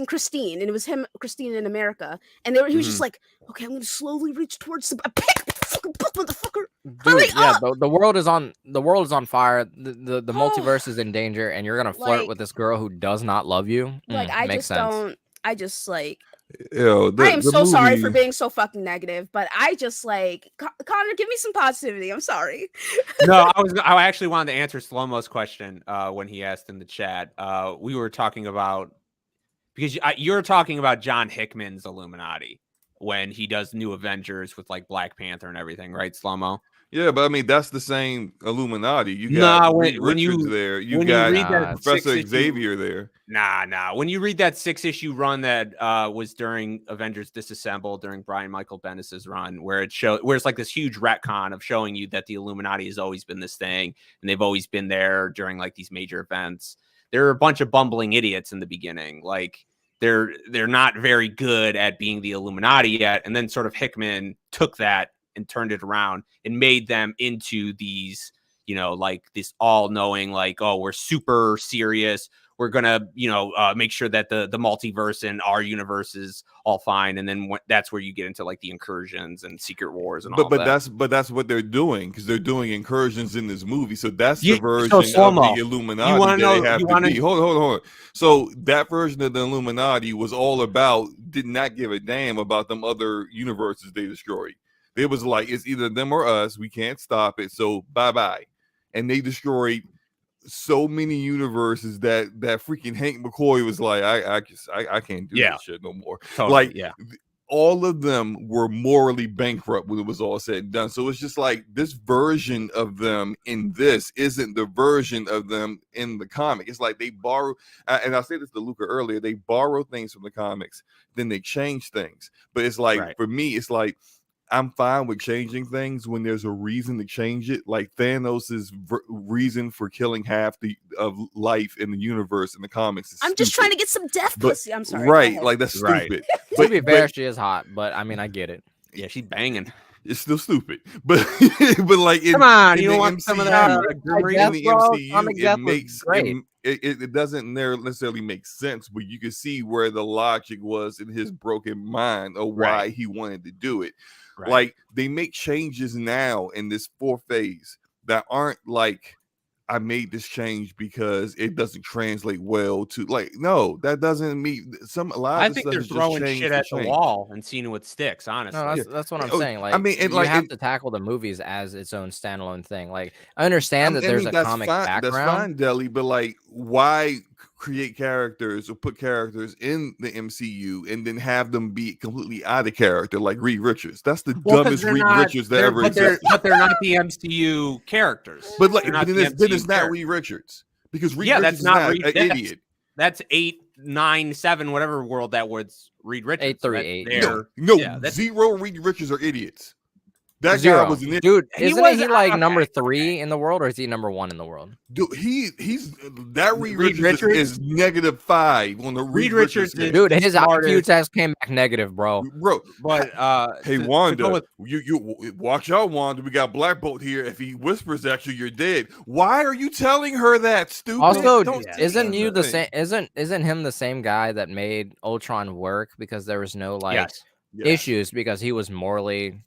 S1: Christine, and it was him, Christine in America, and he was just like, okay, I'm gonna slowly reach towards the pick up the fucking book, motherfucker. Hurry up!
S3: The world is on fire. The multiverse is in danger, and you're gonna flirt with this girl who does not love you.
S1: Like, I
S3: makes
S1: just
S3: sense.
S1: don't. I just like.
S4: Yo,
S1: I am so sorry for being so fucking negative, but I just like Connor, give me some positivity. I'm sorry.
S2: No, I actually wanted to answer Slow-Mo's question when he asked in the chat. We were talking about, because you're talking about John Hickman's Illuminati when he does New Avengers with like Black Panther and everything, right, Slow-Mo?
S4: Yeah, but I mean that's the same Illuminati. You got when you there, you got Professor Xavier there.
S2: Nah. When you read that 6-issue run that was during Avengers Disassembled during Brian Michael Bendis's run, where it's like this huge retcon of showing you that the Illuminati has always been this thing, and they've always been there during like these major events. There are a bunch of bumbling idiots in the beginning, like they're not very good at being the Illuminati yet, and then sort of Hickman took that and turned it around and made them into these, like this all-knowing, like, oh, we're super serious. We're gonna, make sure that the multiverse and our universe is all fine. And then that's where you get into like the Incursions and Secret Wars and all that.
S4: But that's what they're doing, because they're doing Incursions in this movie. So that's the version of the Illuminati they have to be. Hold on. So that version of the Illuminati was all about, did not give a damn about them other universes they destroyed. It was like, it's either them or us. We can't stop it. So bye-bye. And they destroyed so many universes that freaking Hank McCoy was like, I can't do this shit no more. Totally, all of them were morally bankrupt when it was all said and done. So it's just like, this version of them in this isn't the version of them in the comic. It's like they borrow, and I said this to Luca earlier, they borrow things from the comics, then they change things. But it's like, for me, it's like, I'm fine with changing things when there's a reason to change it. Like Thanos' reason for killing half of life in the universe in the comics is
S1: I'm just trying to get some death pussy. I'm sorry.
S4: Right, like that's stupid.
S3: To be fair, she is hot, but I mean, I get it.
S2: Yeah, she's banging.
S4: It's still stupid, but like,
S2: come on, you don't want some of that?
S4: In the MCU, it doesn't necessarily make sense, but you can see where the logic was in his broken mind of why he wanted to do it. Right. Like, they make changes now in this 4th phase that aren't like, I made this change because it doesn't translate well to, like, no, that doesn't mean
S2: I think they're throwing shit at the wall and seeing what sticks, honestly.
S3: No, that's what I'm saying. Like, I mean, you have to tackle the movies as its own standalone thing. Like, I understand that there's a comic background.
S4: That's fine, Deli, but like, why create characters or put characters in the MCU and then have them be completely out of character, like Reed Richards? That's the dumbest Reed Richards that ever existed.
S2: But they're not the MCU characters.
S4: But like, then it's not Reed Richards, because Reed Richards is not an idiot.
S2: That's 8, 9, 7, whatever world that was. Reed Richards.
S3: 838.
S4: No, 0 Reed Richards are idiots. That
S3: 0.
S4: guy was an
S3: dude. Isn't he like number 3 in the world, or is he number 1 in the world?
S4: Dude, he's that Reed Richards is -5 on the Reed Richards.
S3: Dude, his IQ test came back negative, bro.
S2: But
S4: hey, Wanda, you watch out, Wanda. We got Black Bolt here. If he whispers at you, you're dead. Why are you telling her that, stupid?
S3: Also, isn't you the same? Isn't him the same guy that made Ultron work because there was no issues because he was morally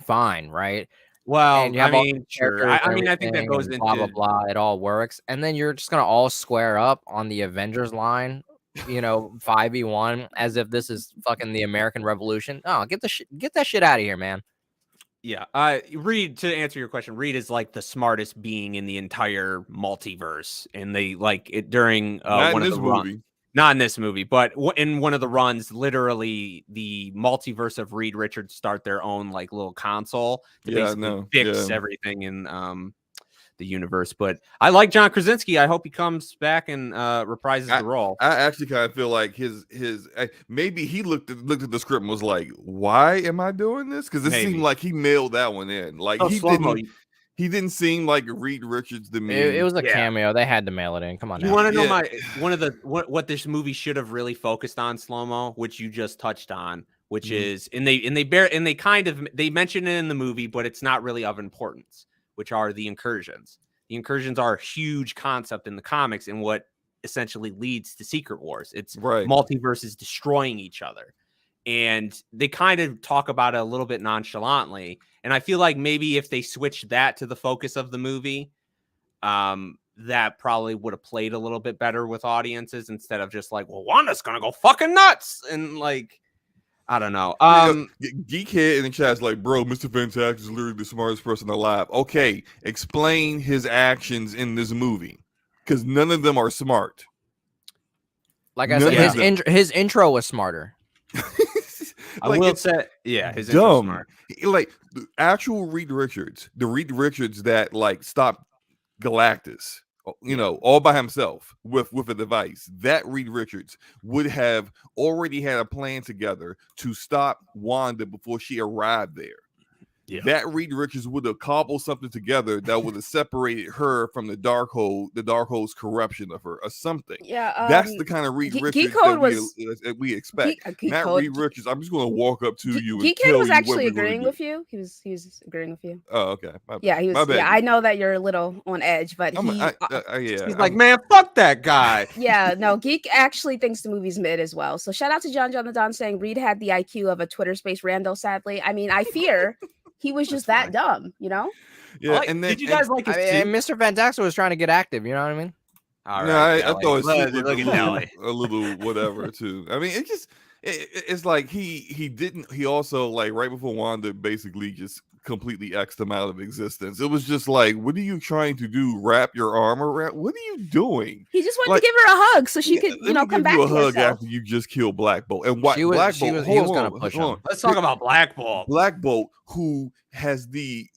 S3: fine, right?
S2: Well,
S3: and you have
S2: sure. I think that goes into
S3: blah blah blah. It all works, and then you're just gonna all square up on the Avengers line, 5v1, as if this is fucking the American Revolution. Oh, get that shit out of here, man.
S2: Yeah, Reed. To answer your question, Reed is like the smartest being in the entire multiverse, and they like it during one of the movie. Not in this movie, but in one of the runs, literally the multiverse of Reed Richards start their own like little console to basically fix everything in the universe. But I like John Krasinski. I hope he comes back and reprises the role.
S4: I actually kind of feel like his maybe he looked at the script and was like, "Why am I doing this?" Because it seemed like he mailed that one in. Like he didn't seem like Reed Richards to me.
S3: It was a cameo. They had to mail it in. Come on,
S2: you want to know what this movie should have really focused on, Slow-mo, which you just touched on, which is they mention it in the movie, but it's not really of importance, which are the incursions. The incursions are a huge concept in the comics and what essentially leads to Secret Wars. It's multiverses destroying each other. And they kind of talk about it a little bit nonchalantly. And I feel like maybe if they switched that to the focus of the movie, that probably would have played a little bit better with audiences instead of just like, well, Wanda's going to go fucking nuts. And like, I don't know.
S4: Geekhead in the chat's like, bro, Mr. Fantastic is literally the smartest person alive. Okay, explain his actions in this movie. Because none of them are smart.
S3: Like I said, his intro was smarter.
S4: Like,
S2: I will say, his
S4: dumb.
S2: Smart.
S4: Like the actual Reed Richards, the Reed Richards that like stopped Galactus, all by himself with a device. That Reed Richards would have already had a plan together to stop Wanda before she arrived there. Yeah. That Reed Richards would have cobbled something together that would have separated her from the Darkhold's corruption of her, or something.
S1: Yeah,
S4: that's the kind of Reed Richards that we expect. Not Reed Richards. I'm just going to walk up to you.
S1: Geekhead was actually agreeing with you. He was agreeing with you.
S4: Oh, okay.
S1: He was. Yeah, I know that you're a little on edge, but
S2: he's like, man, fuck that guy.
S1: Yeah, no, Geek actually thinks the movie's mid as well. So shout out to John the Don saying Reed had the IQ of a Twitter space rando. Sadly, I mean, I fear. He was just that dumb,
S4: Yeah, and then
S2: did you guys like his
S3: Mr. Fantastic was trying to get active, you know what I mean?
S4: All right, I thought it was a little whatever too. I mean, it's like he also like right before Wanda basically just completely X'd him out of existence. It was just like, what are you trying to do? Wrap your arm around? What are you doing?
S1: He just wanted to give her a hug so she could, come back to herself.
S4: After you just killed Black Bolt. And what Black Bolt?
S3: He was going to push him.
S2: Let's talk about Black Bolt.
S4: Black Bolt, who has the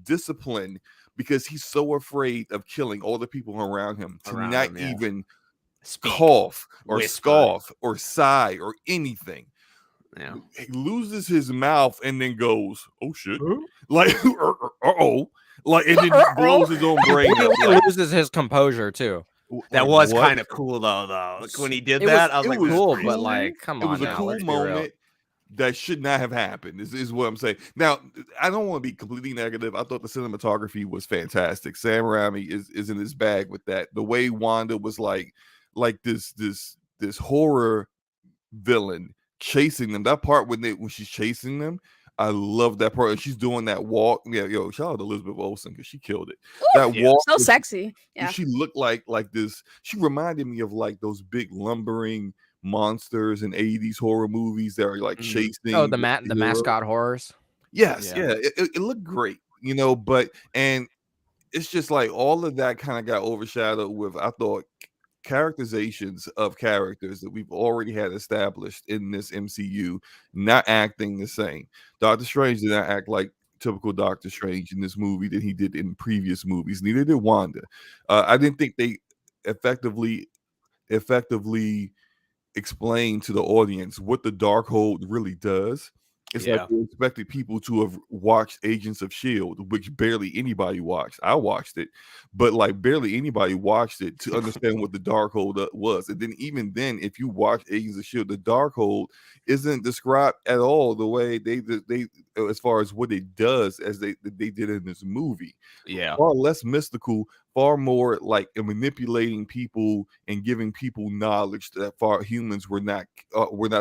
S4: discipline because he's so afraid of killing all the people around him even cough or scoff or sigh or anything.
S2: Yeah.
S4: He loses his mouth and then goes, "Oh shit!" Like, uh-oh, like, and then he blows his own brain up.
S3: He loses his composure too.
S2: That was kind of cool though. Like, when he did that, I was like,
S3: "Cool," but like, come on,
S4: it was a cool moment that should not have happened. Is what I'm saying. Now, I don't want to be completely negative. I thought the cinematography was fantastic. Sam Raimi is in his bag with that. The way Wanda was like this horror villain chasing them. That part when she's chasing them, I love that part. And she's doing that walk. Yeah, shout out to Elizabeth Olsen because she killed it. That walk,
S1: so sexy. Yeah,
S4: she looked like this. She reminded me of like those big lumbering monsters in 80s horror movies that are like chasing.
S3: Oh, the mascot horrors.
S4: Yes, yeah. It looked great, but and it's just like all of that kind of got overshadowed with, I thought, characterizations of characters that we've already had established in this MCU not acting the same. Doctor Strange did not act like typical Doctor Strange in this movie that he did in previous movies. Neither did Wanda. I didn't think they effectively explained to the audience what the Darkhold really does. It's like we expected people to have watched Agents of S.H.I.E.L.D., which barely anybody watched. I watched it, but like barely anybody watched it to understand what the Darkhold was. And then even then, if you watch Agents of S.H.I.E.L.D., the Darkhold isn't described at all the way they as far as what it does as they did in this movie.
S2: Yeah.
S4: Far less mystical, far more like manipulating people and giving people knowledge that humans were not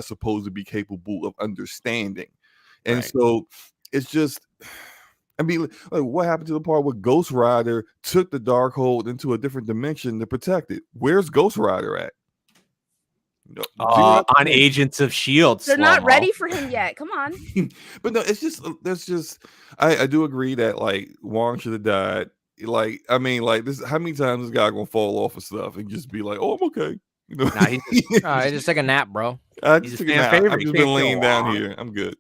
S4: supposed to be capable of understanding. And so it's just, I mean, like, what happened to the part where Ghost Rider took the Darkhold into a different dimension to protect it? Where's Ghost Rider at?
S2: On Agents of S.H.I.E.L.D.
S1: They're not ready for him yet. Come on.
S4: But no, it's just I do agree that like Wong should have died. Like, I mean, like this, how many times this guy gonna fall off of stuff and just be like, oh, I'm okay. You know,
S3: he just took a nap, bro.
S4: I just took a nap. I've just been laying down here. I'm good.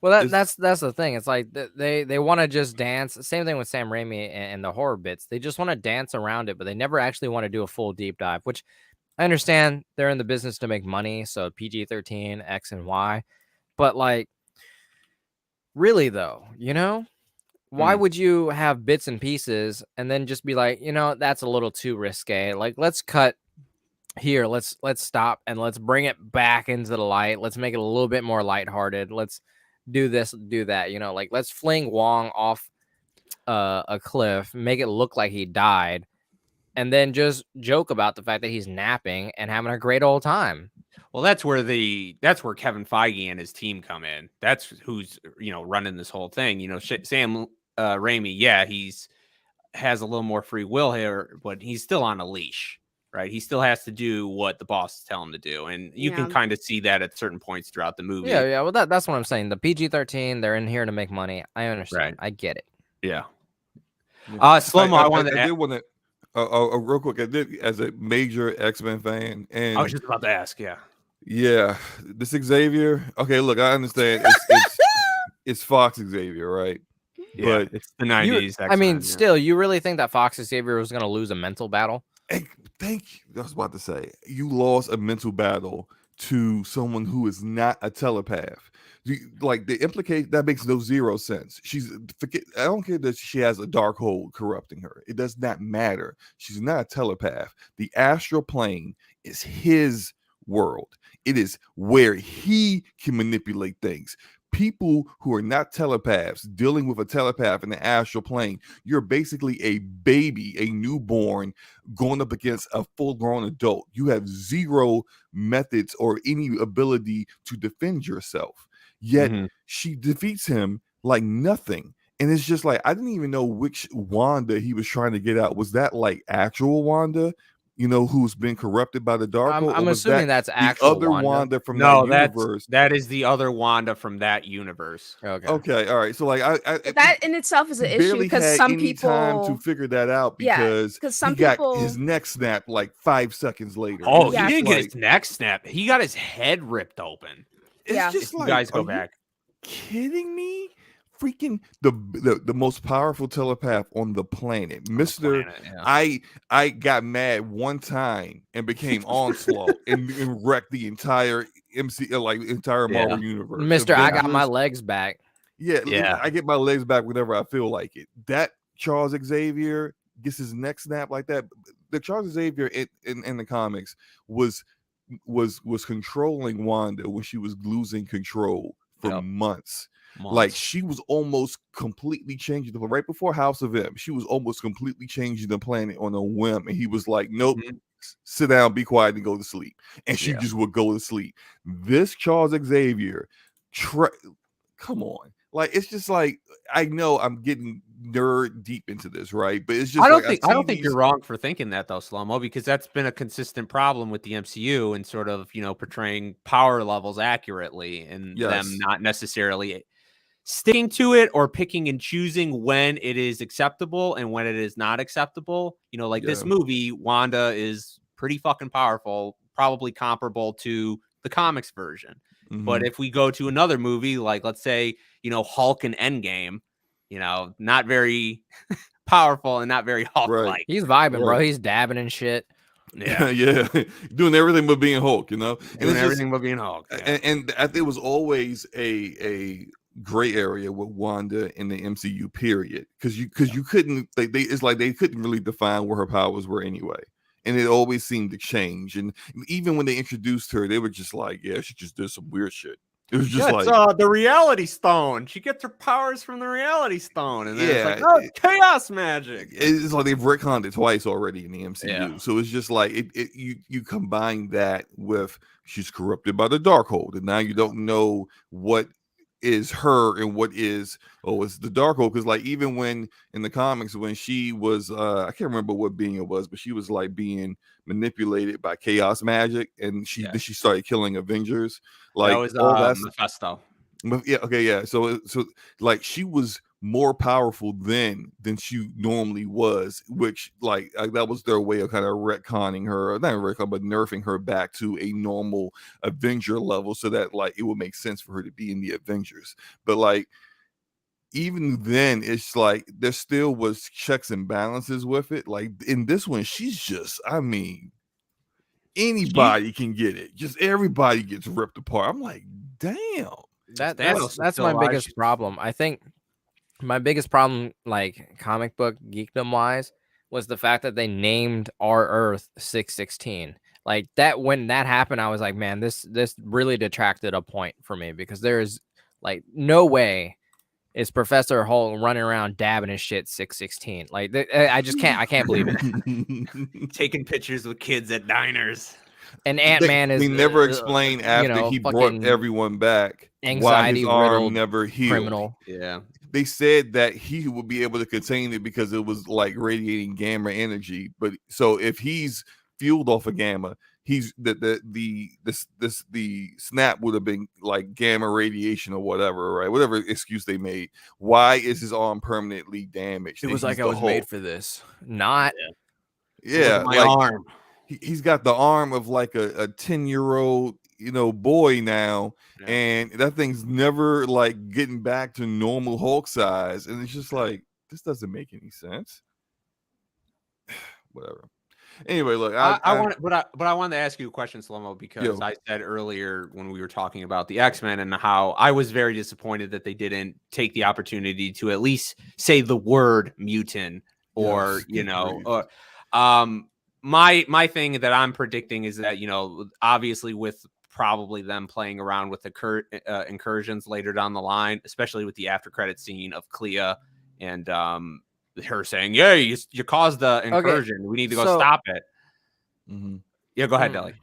S3: Well, that's the thing. It's like they want to just dance. Same thing with Sam Raimi and the horror bits. They just want to dance around it, but they never actually want to do a full deep dive, which I understand they're in the business to make money. So PG-13, X and Y. But like, really though, you know, why would you have bits and pieces and then just be like, you know, that's a little too risque. Like, let's cut here. Let's stop and let's bring it back into the light. Let's make it a little bit more lighthearted. Let's do this, do that, you know, like let's fling Wong off a cliff, make it look like he died, and then just joke about the fact that he's napping and having a great old time.
S2: Well, that's where Kevin Feige and his team come in. That's who's, you know, running this whole thing. You know, Sam Raimi, has a little more free will here, but he's still on a leash. Right, he still has to do what the boss tell him to do, and you can kind of see that at certain points throughout the movie.
S3: Yeah. Well, that's what I'm saying. The PG-13, they're in here to make money. I understand.
S2: Right.
S3: I get it.
S2: Yeah. Slow-mo. I
S4: did want to real quick. I did, as a major X-Men fan, and
S2: I was just about to ask.
S4: Yeah, this Xavier. Okay, look, I understand. It's Fox Xavier, right?
S2: Yeah, but it's the 90s.
S3: I mean, still, you really think that Fox Xavier was going to lose a mental battle?
S4: Hey, thank you. I was about to say, you lost a mental battle to someone who is not a telepath. Like the implication that makes zero sense. I don't care that she has a Darkhold corrupting her. It does not matter. She's not a telepath. The astral plane is his world. It is where he can manipulate things. People who are not telepaths dealing with a telepath in the astral plane, you're basically a baby, a newborn going up against a full-grown adult. You have zero methods or any ability to defend yourself. Yet she defeats him like nothing. And it's just like, I didn't even know which Wanda he was trying to get out. Was that like actual Wanda? You know, who's been corrupted by the Darkhold?
S3: I'm assuming that's actual
S4: other Wanda from
S2: that
S4: universe.
S2: That is the other Wanda from that universe.
S4: Okay, all right. So like,
S1: that in itself is an issue because some people
S4: time to figure that out because
S1: some people
S4: got his neck snapped like 5 seconds later.
S2: Oh, he didn't get his neck snapped. He got his head ripped open.
S4: It's just like,
S2: you guys go back.
S4: Kidding me? Freaking the most powerful telepath on the planet, Mr. I got mad one time and became Onslaught and wrecked the entire entire Marvel universe.
S3: Mr. I got my legs back.
S4: Yeah, I get my legs back whenever I feel like it. That Charles Xavier gets his neck snapped like that. The Charles Xavier in the comics was controlling Wanda when she was losing control for months. Like she was almost completely changing right before House of M. She was almost completely changing the planet on a whim, and he was like, "Nope, sit down, be quiet, and go to sleep." And she just would go to sleep. This Charles Xavier, come on, like it's just like I know I'm getting nerd deep into this, right? But it's just
S2: I don't think you're wrong for thinking that though, Slow-mo, because that's been a consistent problem with the MCU and sort of portraying power levels accurately and them not necessarily sticking to it or picking and choosing when it is acceptable and when it is not acceptable. This movie, Wanda is pretty fucking powerful, probably comparable to the comics version. But if we go to another movie, like let's say, Hulk and Endgame, not very powerful and not very Hulk-like.
S3: He's vibing, bro. He's dabbing and shit.
S2: Yeah,
S4: yeah, doing everything but being Hulk, and
S2: doing everything but being Hulk. Yeah.
S4: And I think it was always a gray area with Wanda in the MCU period, because you couldn't it's like they couldn't really define where her powers were anyway, and it always seemed to change. And even when they introduced her, they were just like, yeah, she just did some weird shit. It was just
S2: like the Reality Stone. She gets her powers from the Reality Stone, and then it's like, oh, chaos magic.
S4: It's like they've retconned it twice already in the MCU. So it's just like you combine that with she's corrupted by the Darkhold, and now you don't know what is her and what is it's the Darkhold. Because like even when in the comics when she was I can't remember what being it was, but she was like being manipulated by chaos magic, and she started killing Avengers. Like
S2: that was Mephisto.
S4: Yeah, okay, yeah. So like she was more powerful then than she normally was, which like that was their way of kind of retconning her, not retcon, but nerfing her back to a normal Avenger level, so that like it would make sense for her to be in the Avengers. But like even then, it's like there still was checks and balances with it. Like in this one, she's just, I mean, anybody can get it. Just everybody gets ripped apart. I'm like, damn.
S3: That's my biggest problem. I think my biggest problem, like comic book geekdom wise, was the fact that they named our Earth 616. Like that, when that happened, I was like, man, this really detracted a point for me, because there is like no way is Professor Hulk running around dabbing his shit 616. Like I can't believe it.
S2: Taking pictures with kids at diners.
S3: And Ant-Man
S4: is... They never explain after he brought everyone back why his arm never healed.
S3: Criminal.
S2: Yeah.
S4: They said that he would be able to contain it because it was like radiating gamma energy. But so if he's fueled off of gamma, he's the snap would have been like gamma radiation or whatever, right? Whatever excuse they made. Why is his arm permanently damaged?
S3: It was like I was made for this. Not.
S4: Yeah,
S2: my arm.
S4: He's got the arm of like a 10-year-old, boy now, and that thing's never like getting back to normal Hulk size, and it's just like, this doesn't make any sense. Whatever. Anyway, look,
S2: I wanted to ask you a question, Slow-Mo, because I said earlier when we were talking about the X-Men and how I was very disappointed that they didn't take the opportunity to at least say the word mutant, or my thing that I'm predicting is that, obviously with probably them playing around with the incursions later down the line, especially with the after credit scene of Clea and her saying, yeah, you caused the incursion. Okay. We need to go stop it. Mm-hmm. Yeah, go ahead, Deli.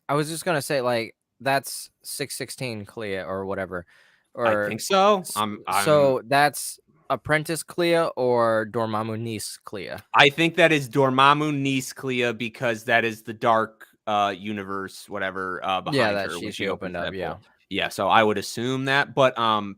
S3: I was just going to say, like, that's 616 Clea or whatever. Or
S2: I think so.
S3: So that's Apprentice Clea or Dormammu niece Clea?
S2: I think that is Dormammu niece Clea, because that is the dark universe, whatever, behind her.
S3: That she opened up,
S2: yeah. So I would assume that, but I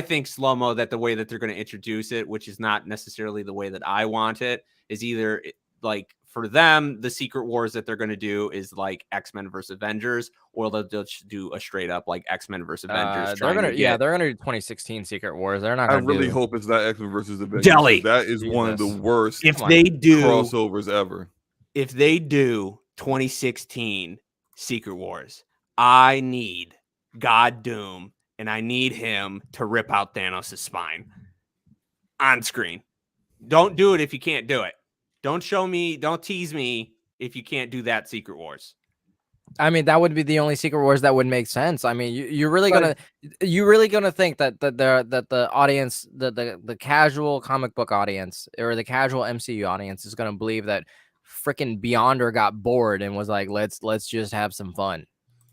S2: think, Slow-Mo, that the way that they're going to introduce it, which is not necessarily the way that I want it, is either like for them, the Secret Wars that they're going to do is like X-Men versus Avengers, or they'll just do a straight up like X-Men versus Avengers.
S3: They're gonna do 2016 Secret Wars. They're not. Gonna
S4: I really hope it's not X-Men versus Avengers.
S2: Deli.
S4: That is one of the worst
S2: crossovers
S4: ever.
S2: If they do 2016 Secret Wars, I need God Doom, and I need him to rip out Thanos' spine on screen. Don't do it if you can't do it. Don't tease me if you can't do that Secret Wars.
S3: I mean, that would be the only Secret Wars that would make sense. I mean, you're really gonna think that the audience, the casual comic book audience or the casual MCU audience is gonna believe that freaking Beyonder got bored and was like, let's just have some fun.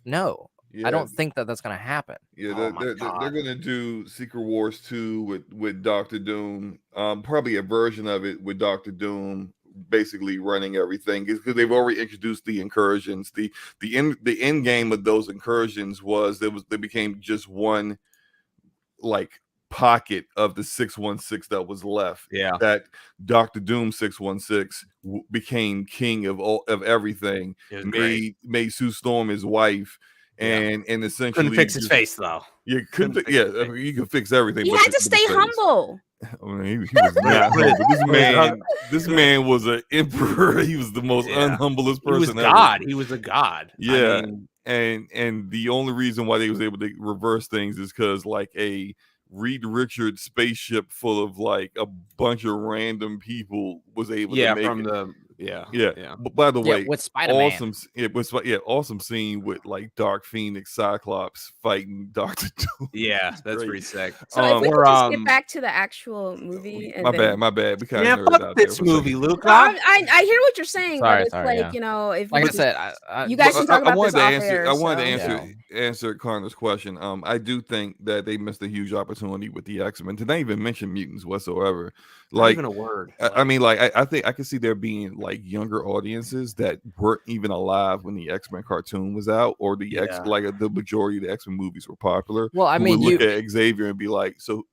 S3: No. I don't think that's gonna happen.
S4: Yeah, they're gonna do Secret Wars 2 with Doctor Doom. Probably a version of it with Doctor Doom basically running everything, because they've already introduced the incursions. The end game of those incursions was they became just one like pocket of the 616 that was left.
S2: Yeah,
S4: that Doctor Doom 616 became king of everything. Made Sue Storm his wife. And essentially
S2: couldn't fix his face though.
S4: You couldn't. You can fix everything.
S1: You had to stay humble.
S4: I mean, he was not humble. This man was an emperor. He was the most unhumblest person.
S2: He was God. He was a god.
S4: Yeah, and the only reason why they was able to reverse things is because like a Reed Richards spaceship full of like a bunch of random people was able to make
S2: from
S4: it.
S2: the
S4: But by the way,
S3: with Spider-Man.
S4: awesome scene with like Dark Phoenix, Cyclops fighting Doctor Doom.
S2: Yeah, that's pretty sick.
S1: So if we could just get back to the actual movie.
S4: And my bad. We kind of
S2: fuck this movie, Luke.
S1: I hear what you're saying,
S3: sorry,
S1: but it's like you know, if
S3: like I said,
S1: you guys should talk about this off air.
S4: I wanted to answer Connor's question. I do think that they missed a huge opportunity with the X-Men to not even mention mutants whatsoever. Like
S2: not even a word.
S4: I mean, like I think I could see there being like younger audiences that weren't even alive when the X-Men cartoon was out, or the the majority of the X-Men movies were popular.
S3: Well, I mean,
S4: you look at Xavier and be like, so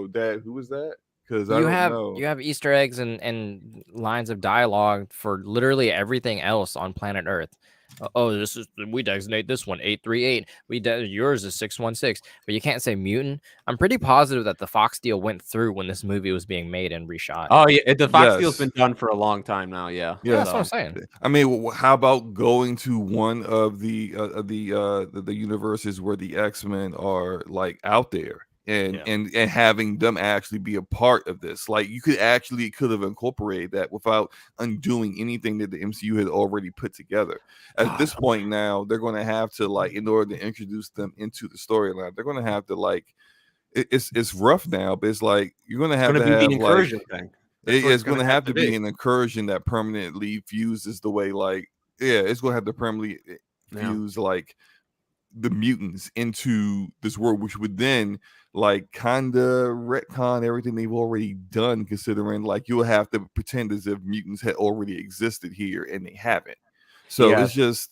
S4: Dad, who was that? Because I don't know.
S3: You have Easter eggs and lines of dialogue for literally everything else on planet Earth. We designate this one 838. Yours is 616. But you can't say mutant. I'm pretty positive that the Fox deal went through when this movie was being made and reshot.
S2: Oh yeah, the Fox deal's been done for a long time now. Yeah,
S3: that's what I'm saying.
S4: I mean, how about going to one of the universes where the X-Men are like out there? And having them actually be a part of this, like you could have incorporated that without undoing anything that the MCU had already put together. At this point now, they're going to have to like, in order to introduce them into the storyline, they're going to have to like, it's rough now, but it's like you're going to have to have the incursion thing. It's going to have to be an incursion that permanently fuses the way like it's going to have to permanently fuse like the mutants into this world, which would then like kind of retcon everything they've already done, considering like you'll have to pretend as if mutants had already existed here and they haven't. So it's just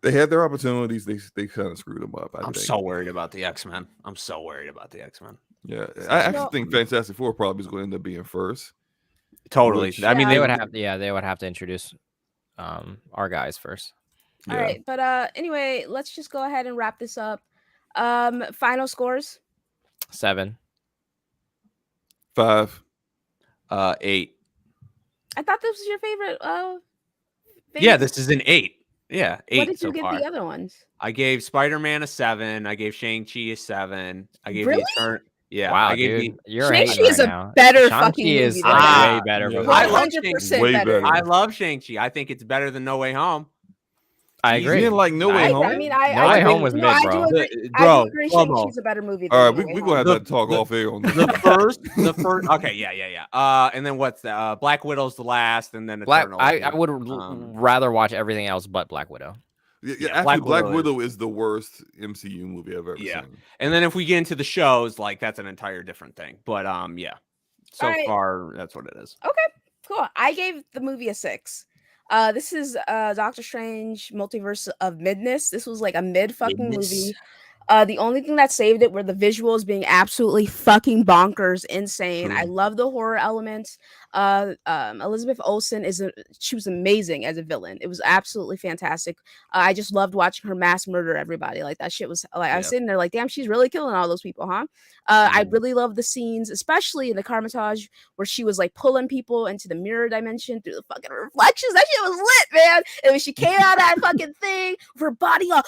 S4: they had their opportunities, they kind of screwed them up.
S2: I'm so worried about the X-Men.
S4: Yeah, I actually think Fantastic Four probably is going to end up being first.
S2: Totally.
S3: I mean, they would have to introduce our guys first.
S1: All right, but anyway, let's just go ahead and wrap this up. Final scores:
S3: 7,
S4: 5,
S2: 8.
S1: I thought this was your favorite.
S2: Yeah, this is an 8. Yeah, 8.
S1: What did you give the other ones?
S2: I gave Spider-Man a 7. I gave Shang-Chi a 7. I gave
S3: Yeah, wow, dude,
S1: Shang-Chi is a better fucking movie.
S3: Is way better.
S1: 100% better.
S2: I love Shang-Chi. I think it's better than No Way Home.
S3: I agree.
S4: You didn't like No Way Home?
S1: I mean,
S3: No Way Home was mid, bro.
S1: I agree. Shang-Chi's a better movie.
S4: We gonna have to talk off air on
S2: the first. Okay, yeah. And then what's that? Black Widow's the last, and then Eternals.
S3: I would rather watch everything else but Black Widow.
S4: Yeah, Black Widow is the worst MCU movie I've ever seen.
S2: And then if we get into the shows, like that's an entire different thing. But so far that's what it is.
S1: Okay, cool. I gave the movie a 6. This is Doctor Strange Multiverse of Midness. This was like a mid fucking movie. The only thing that saved it were the visuals being absolutely fucking bonkers, insane. I love the horror elements. Elizabeth Olsen she was amazing as a villain. It was absolutely fantastic. I just loved watching her mass murder everybody. Like that shit was like I was sitting there like, damn, she's really killing all those people, huh? I really love the scenes, especially in the Carmitage where she was like pulling people into the mirror dimension through the fucking reflections. That shit was lit, man. And when she came out of that fucking thing, with her body all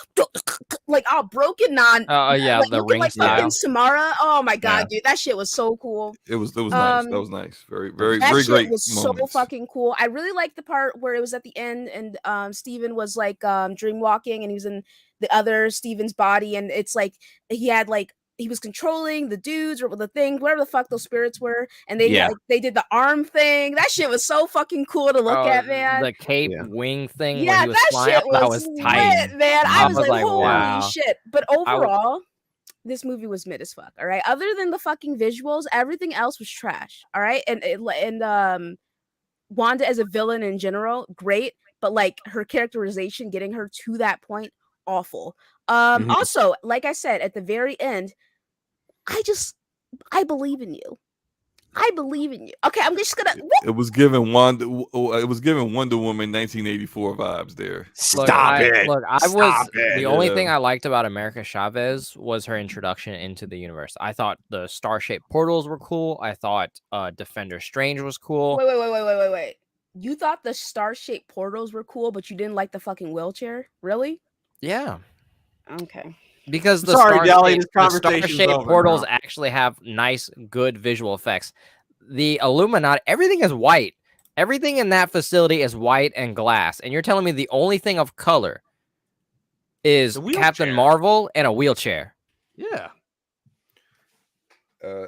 S1: like all broken on.
S3: The ring
S1: like
S3: style.
S1: fucking Samara. Oh my god, dude, that shit was so cool.
S4: It was nice. That was nice. Very
S1: that
S4: great.
S1: It was so fucking cool. I really liked the part where it was at the end and Steven was like dream walking and he was in the other Steven's body and it's like he was controlling the dudes or the thing, whatever the fuck those spirits were, and they did the arm thing. That shit was so fucking cool to look at, man.
S3: The cape wing thing.
S1: Yeah,
S3: when he was
S1: that shit
S3: was tight,
S1: lit, man. I was like, holy
S3: wow.
S1: shit. But overall, this movie was mid as fuck. All right, other than the fucking visuals, everything else was trash. All right, and Wanda as a villain in general, great, but like her characterization, getting her to that point, awful. Also, like I said at the very end, I believe in you. I believe in you. Okay, I'm just gonna.
S4: It was given Wonder Woman 1984 vibes there.
S2: Stop it!
S3: The only thing I liked about America Chavez was her introduction into the universe. I thought the star-shaped portals were cool. I thought Defender Strange was cool.
S1: Wait. You thought the star-shaped portals were cool, but you didn't like the fucking wheelchair? Really?
S3: Yeah.
S1: Okay.
S3: Because the star-shaped portals actually have nice, good visual effects. The Illuminati, everything is white. Everything in that facility is white and glass. And you're telling me the only thing of color is Captain Marvel and a wheelchair.
S2: Yeah.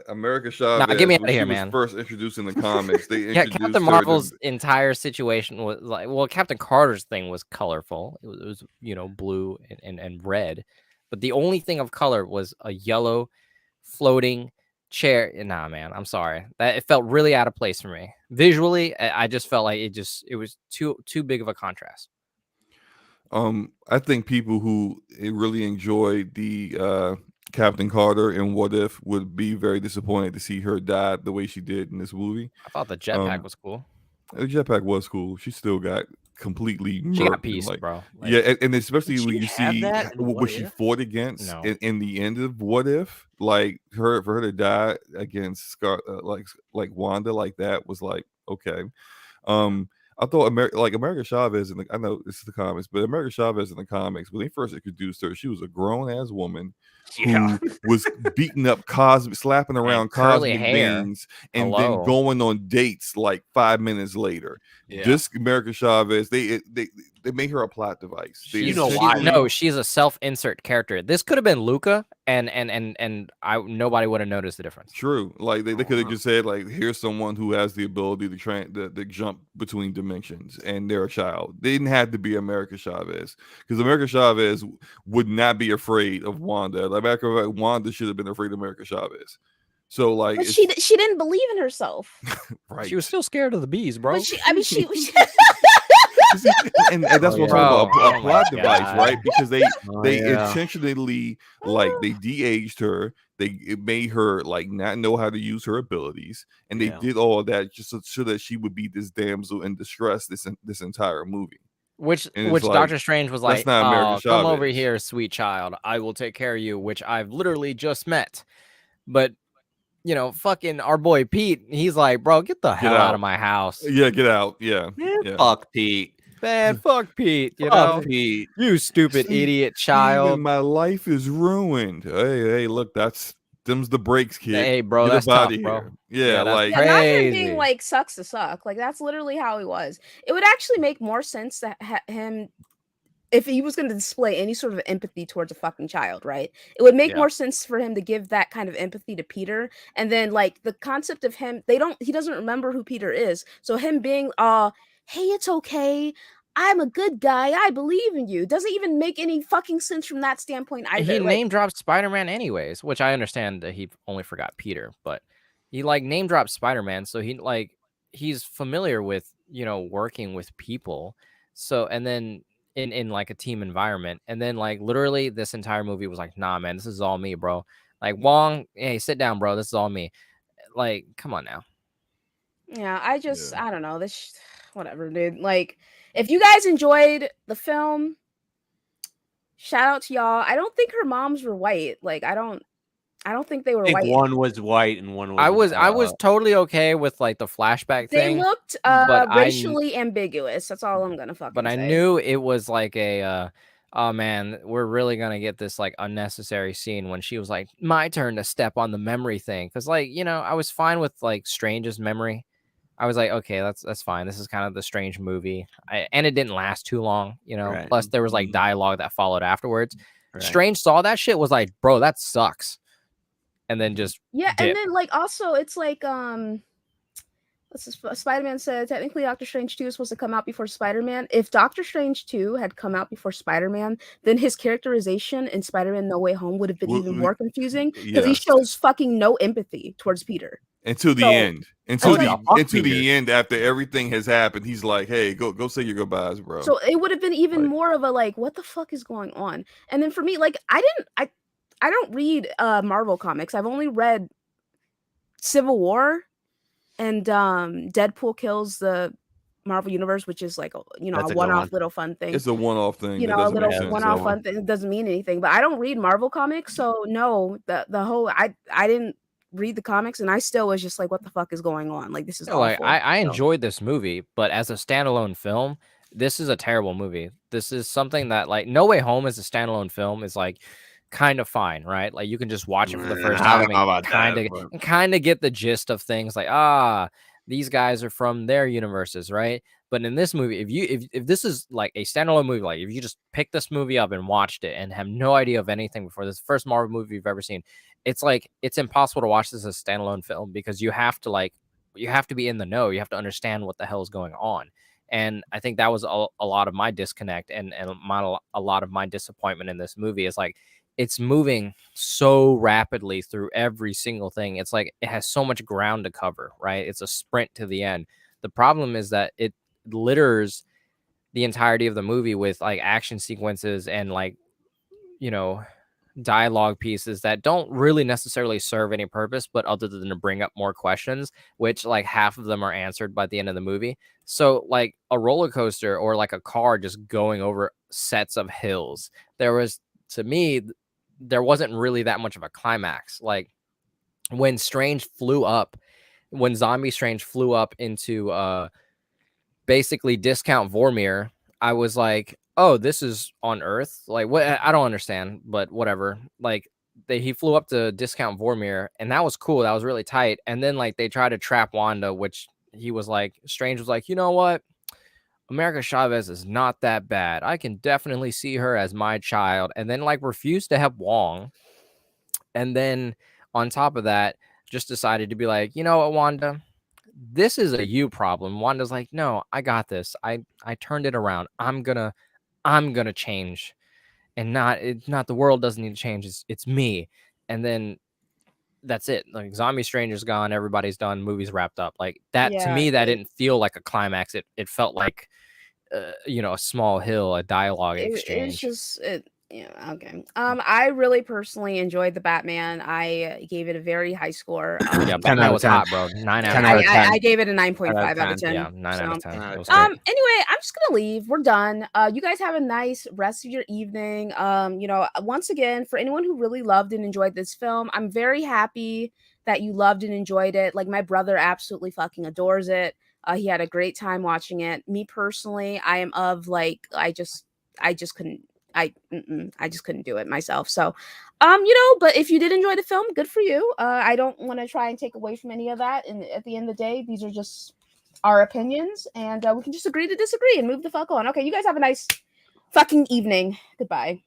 S4: America Chavez,
S3: get me out of here, man.
S4: Was first introduced in the comics. They introduced
S3: Captain Marvel's entire situation was like, well, Captain Carter's thing was colorful. It was blue and red. But the only thing of color was a yellow floating chair. Nah, man, I'm sorry. It felt really out of place for me. Visually, I just felt like it was too big of a contrast.
S4: I think people who really enjoyed the Captain Carter and What If would be very disappointed to see her die the way she did in this movie.
S3: I thought the jetpack was cool.
S4: The jetpack was cool. She still got completely
S3: she got pieced, bro.
S4: And especially when you see what she fought against in the end of What If, like for her to die against like Wanda like that was like, okay. I thought America Chavez, I know this is the comics, but America Chavez in the comics, when they first introduced her, she was a grown-ass woman who was beating up slapping around cosmic beings, and then going on dates like 5 minutes later. Yeah. Just America Chavez, they made her a plot device.
S3: No, she's a self-insert character. This could have been Luca, and nobody would have noticed the difference.
S4: True, like they could have just said like, here's someone who has the ability to jump between dimensions, and they're a child. They didn't have to be America Chavez, because America Chavez would not be afraid of Wanda. Like Wanda should have been afraid of America Chavez. So like,
S1: but she didn't believe in herself.
S3: Right? She was still scared of the bees, bro.
S1: But she
S4: and that's what I'm talking about, a plot device, right? Because they intentionally they de-aged her. It made her like not know how to use her abilities, and they did all of that just so that she would be this damsel in distress this entire movie.
S3: Which Doctor Strange was like, come over here, sweet child. I will take care of you, which I've literally just met. But fucking our boy Pete, he's like, bro, get the hell out of my house.
S4: Yeah, get out. Yeah.
S2: Fuck Pete.
S3: Man, fuck Pete.
S2: Pete.
S3: You stupid idiot child.
S4: My life is ruined. Hey, look, them's the breaks, kid.
S3: Hey, bro, that's tough, bro.
S4: Yeah, like
S1: crazy. Not him being like sucks to suck. Like that's literally how he was. It would actually make more sense to him if he was going to display any sort of empathy towards a fucking child, right? It would make more sense for him to give that kind of empathy to Peter. And then like the concept of him, he doesn't remember who Peter is. So him being, hey, it's okay. I'm a good guy. I believe in you. Doesn't even make any fucking sense from that standpoint either.
S3: He name dropped Spider-Man anyways, which I understand that he only forgot Peter, but he like name dropped Spider-Man. So he's familiar with, working with people. So, and then in like a team environment, and then like literally this entire movie was like, nah, man, this is all me, bro. Like Wong, hey, sit down, bro. This is all me. Like, come on now.
S1: Yeah, I don't know this. Whatever, dude. Like, if you guys enjoyed the film, shout out to y'all. I don't think her moms were white. Like, I don't think they were white.
S2: One was white and one was.
S3: I was totally okay with like the flashback thing.
S1: They looked racially ambiguous. That's all I'm gonna fucking say.
S3: But I knew it was like a oh man, we're really gonna get this like unnecessary scene when she was like, my turn to step on the memory thing. Because like, I was fine with like Strange's memory. I was like, okay, that's fine. This is kind of the Strange movie. And it didn't last too long, Right. Plus there was like dialogue that followed afterwards. Right. Strange saw that shit, was like, bro, that sucks. And then just
S1: and then like also it's like Spider-Man said technically Doctor Strange 2 is supposed to come out before Spider-Man. If Doctor Strange 2 had come out before Spider-Man, then his characterization in Spider-Man No Way Home would have been even more confusing because he shows fucking no empathy towards Peter.
S4: Until the end. Until the end, after everything has happened, he's like, hey, go say your goodbyes, bro.
S1: So it would have been even more of a like, what the fuck is going on? And then for me, like I don't read Marvel comics. I've only read Civil War and Deadpool kills the Marvel Universe, which is like a one-off little fun thing.
S4: It's a one-off thing.
S1: A little one-off fun thing. It doesn't mean anything. But I don't read Marvel comics, so no, the whole I didn't read the comics, and I still was just like, what the fuck is going on? Like, this is awful.
S3: Like I enjoyed this movie, but as a standalone film, this is a terrible movie. This is something that, like, No Way Home as a standalone film is like kind of fine, right? Like, you can just watch it for the first time and kind of get the gist of things. Like, these guys are from their universes, right? But in this movie, if this is like a standalone movie, like if you just pick this movie up and watched it and have no idea of anything before, this first Marvel movie you've ever seen, it's like it's impossible to watch this as a standalone film because you have to be in the know. You have to understand what the hell is going on. And I think that was a lot of my disconnect and a lot of my disappointment in this movie is like, it's moving so rapidly through every single thing. It's like it has so much ground to cover, right? It's a sprint to the end. The problem is that it litters the entirety of the movie with like action sequences and like, dialogue pieces that don't really necessarily serve any purpose, but other than to bring up more questions, which like half of them are answered by the end of the movie. So like a roller coaster or like a car just going over sets of hills. To me, there wasn't really that much of a climax. Like when Zombie Strange flew up into basically Discount Vormir, I was like, oh, this is on Earth? Like, what? I don't understand, but whatever. Like, he flew up to Discount Vormir, and that was cool. That was really tight. And then, like, they tried to trap Wanda, which Strange was like, you know what? America Chavez is not that bad. I can definitely see her as my child. And then, like, refused to help Wong. And then, on top of that, just decided to be like, you know what, Wanda? This is a you problem. Wanda's like, no, I got this. I turned it around. I'm gonna change, and not the world doesn't need to change. It's me. And then that's it. Like Zombie Stranger's gone. Everybody's done. Movie's wrapped up. Like that to me, that didn't feel like a climax. It felt like a small hill, a dialogue exchange.
S1: It's just yeah, okay. I really personally enjoyed the Batman. I gave it a very high score.
S3: Yeah, Batman was hot, bro. 9 out of 10.
S1: I gave it a 9.5 out of 10.
S3: Yeah, 9 out of 10.
S1: Anyway, I'm just gonna leave. We're done. You guys have a nice rest of your evening. Once again, for anyone who really loved and enjoyed this film, I'm very happy that you loved and enjoyed it. Like my brother absolutely fucking adores it. He had a great time watching it. Me personally, I am of like I just couldn't. I just couldn't do it myself. So, but if you did enjoy the film, good for you. I don't want to try and take away from any of that. And at the end of the day, these are just our opinions, and we can just agree to disagree and move the fuck on. Okay, you guys have a nice fucking evening. Goodbye.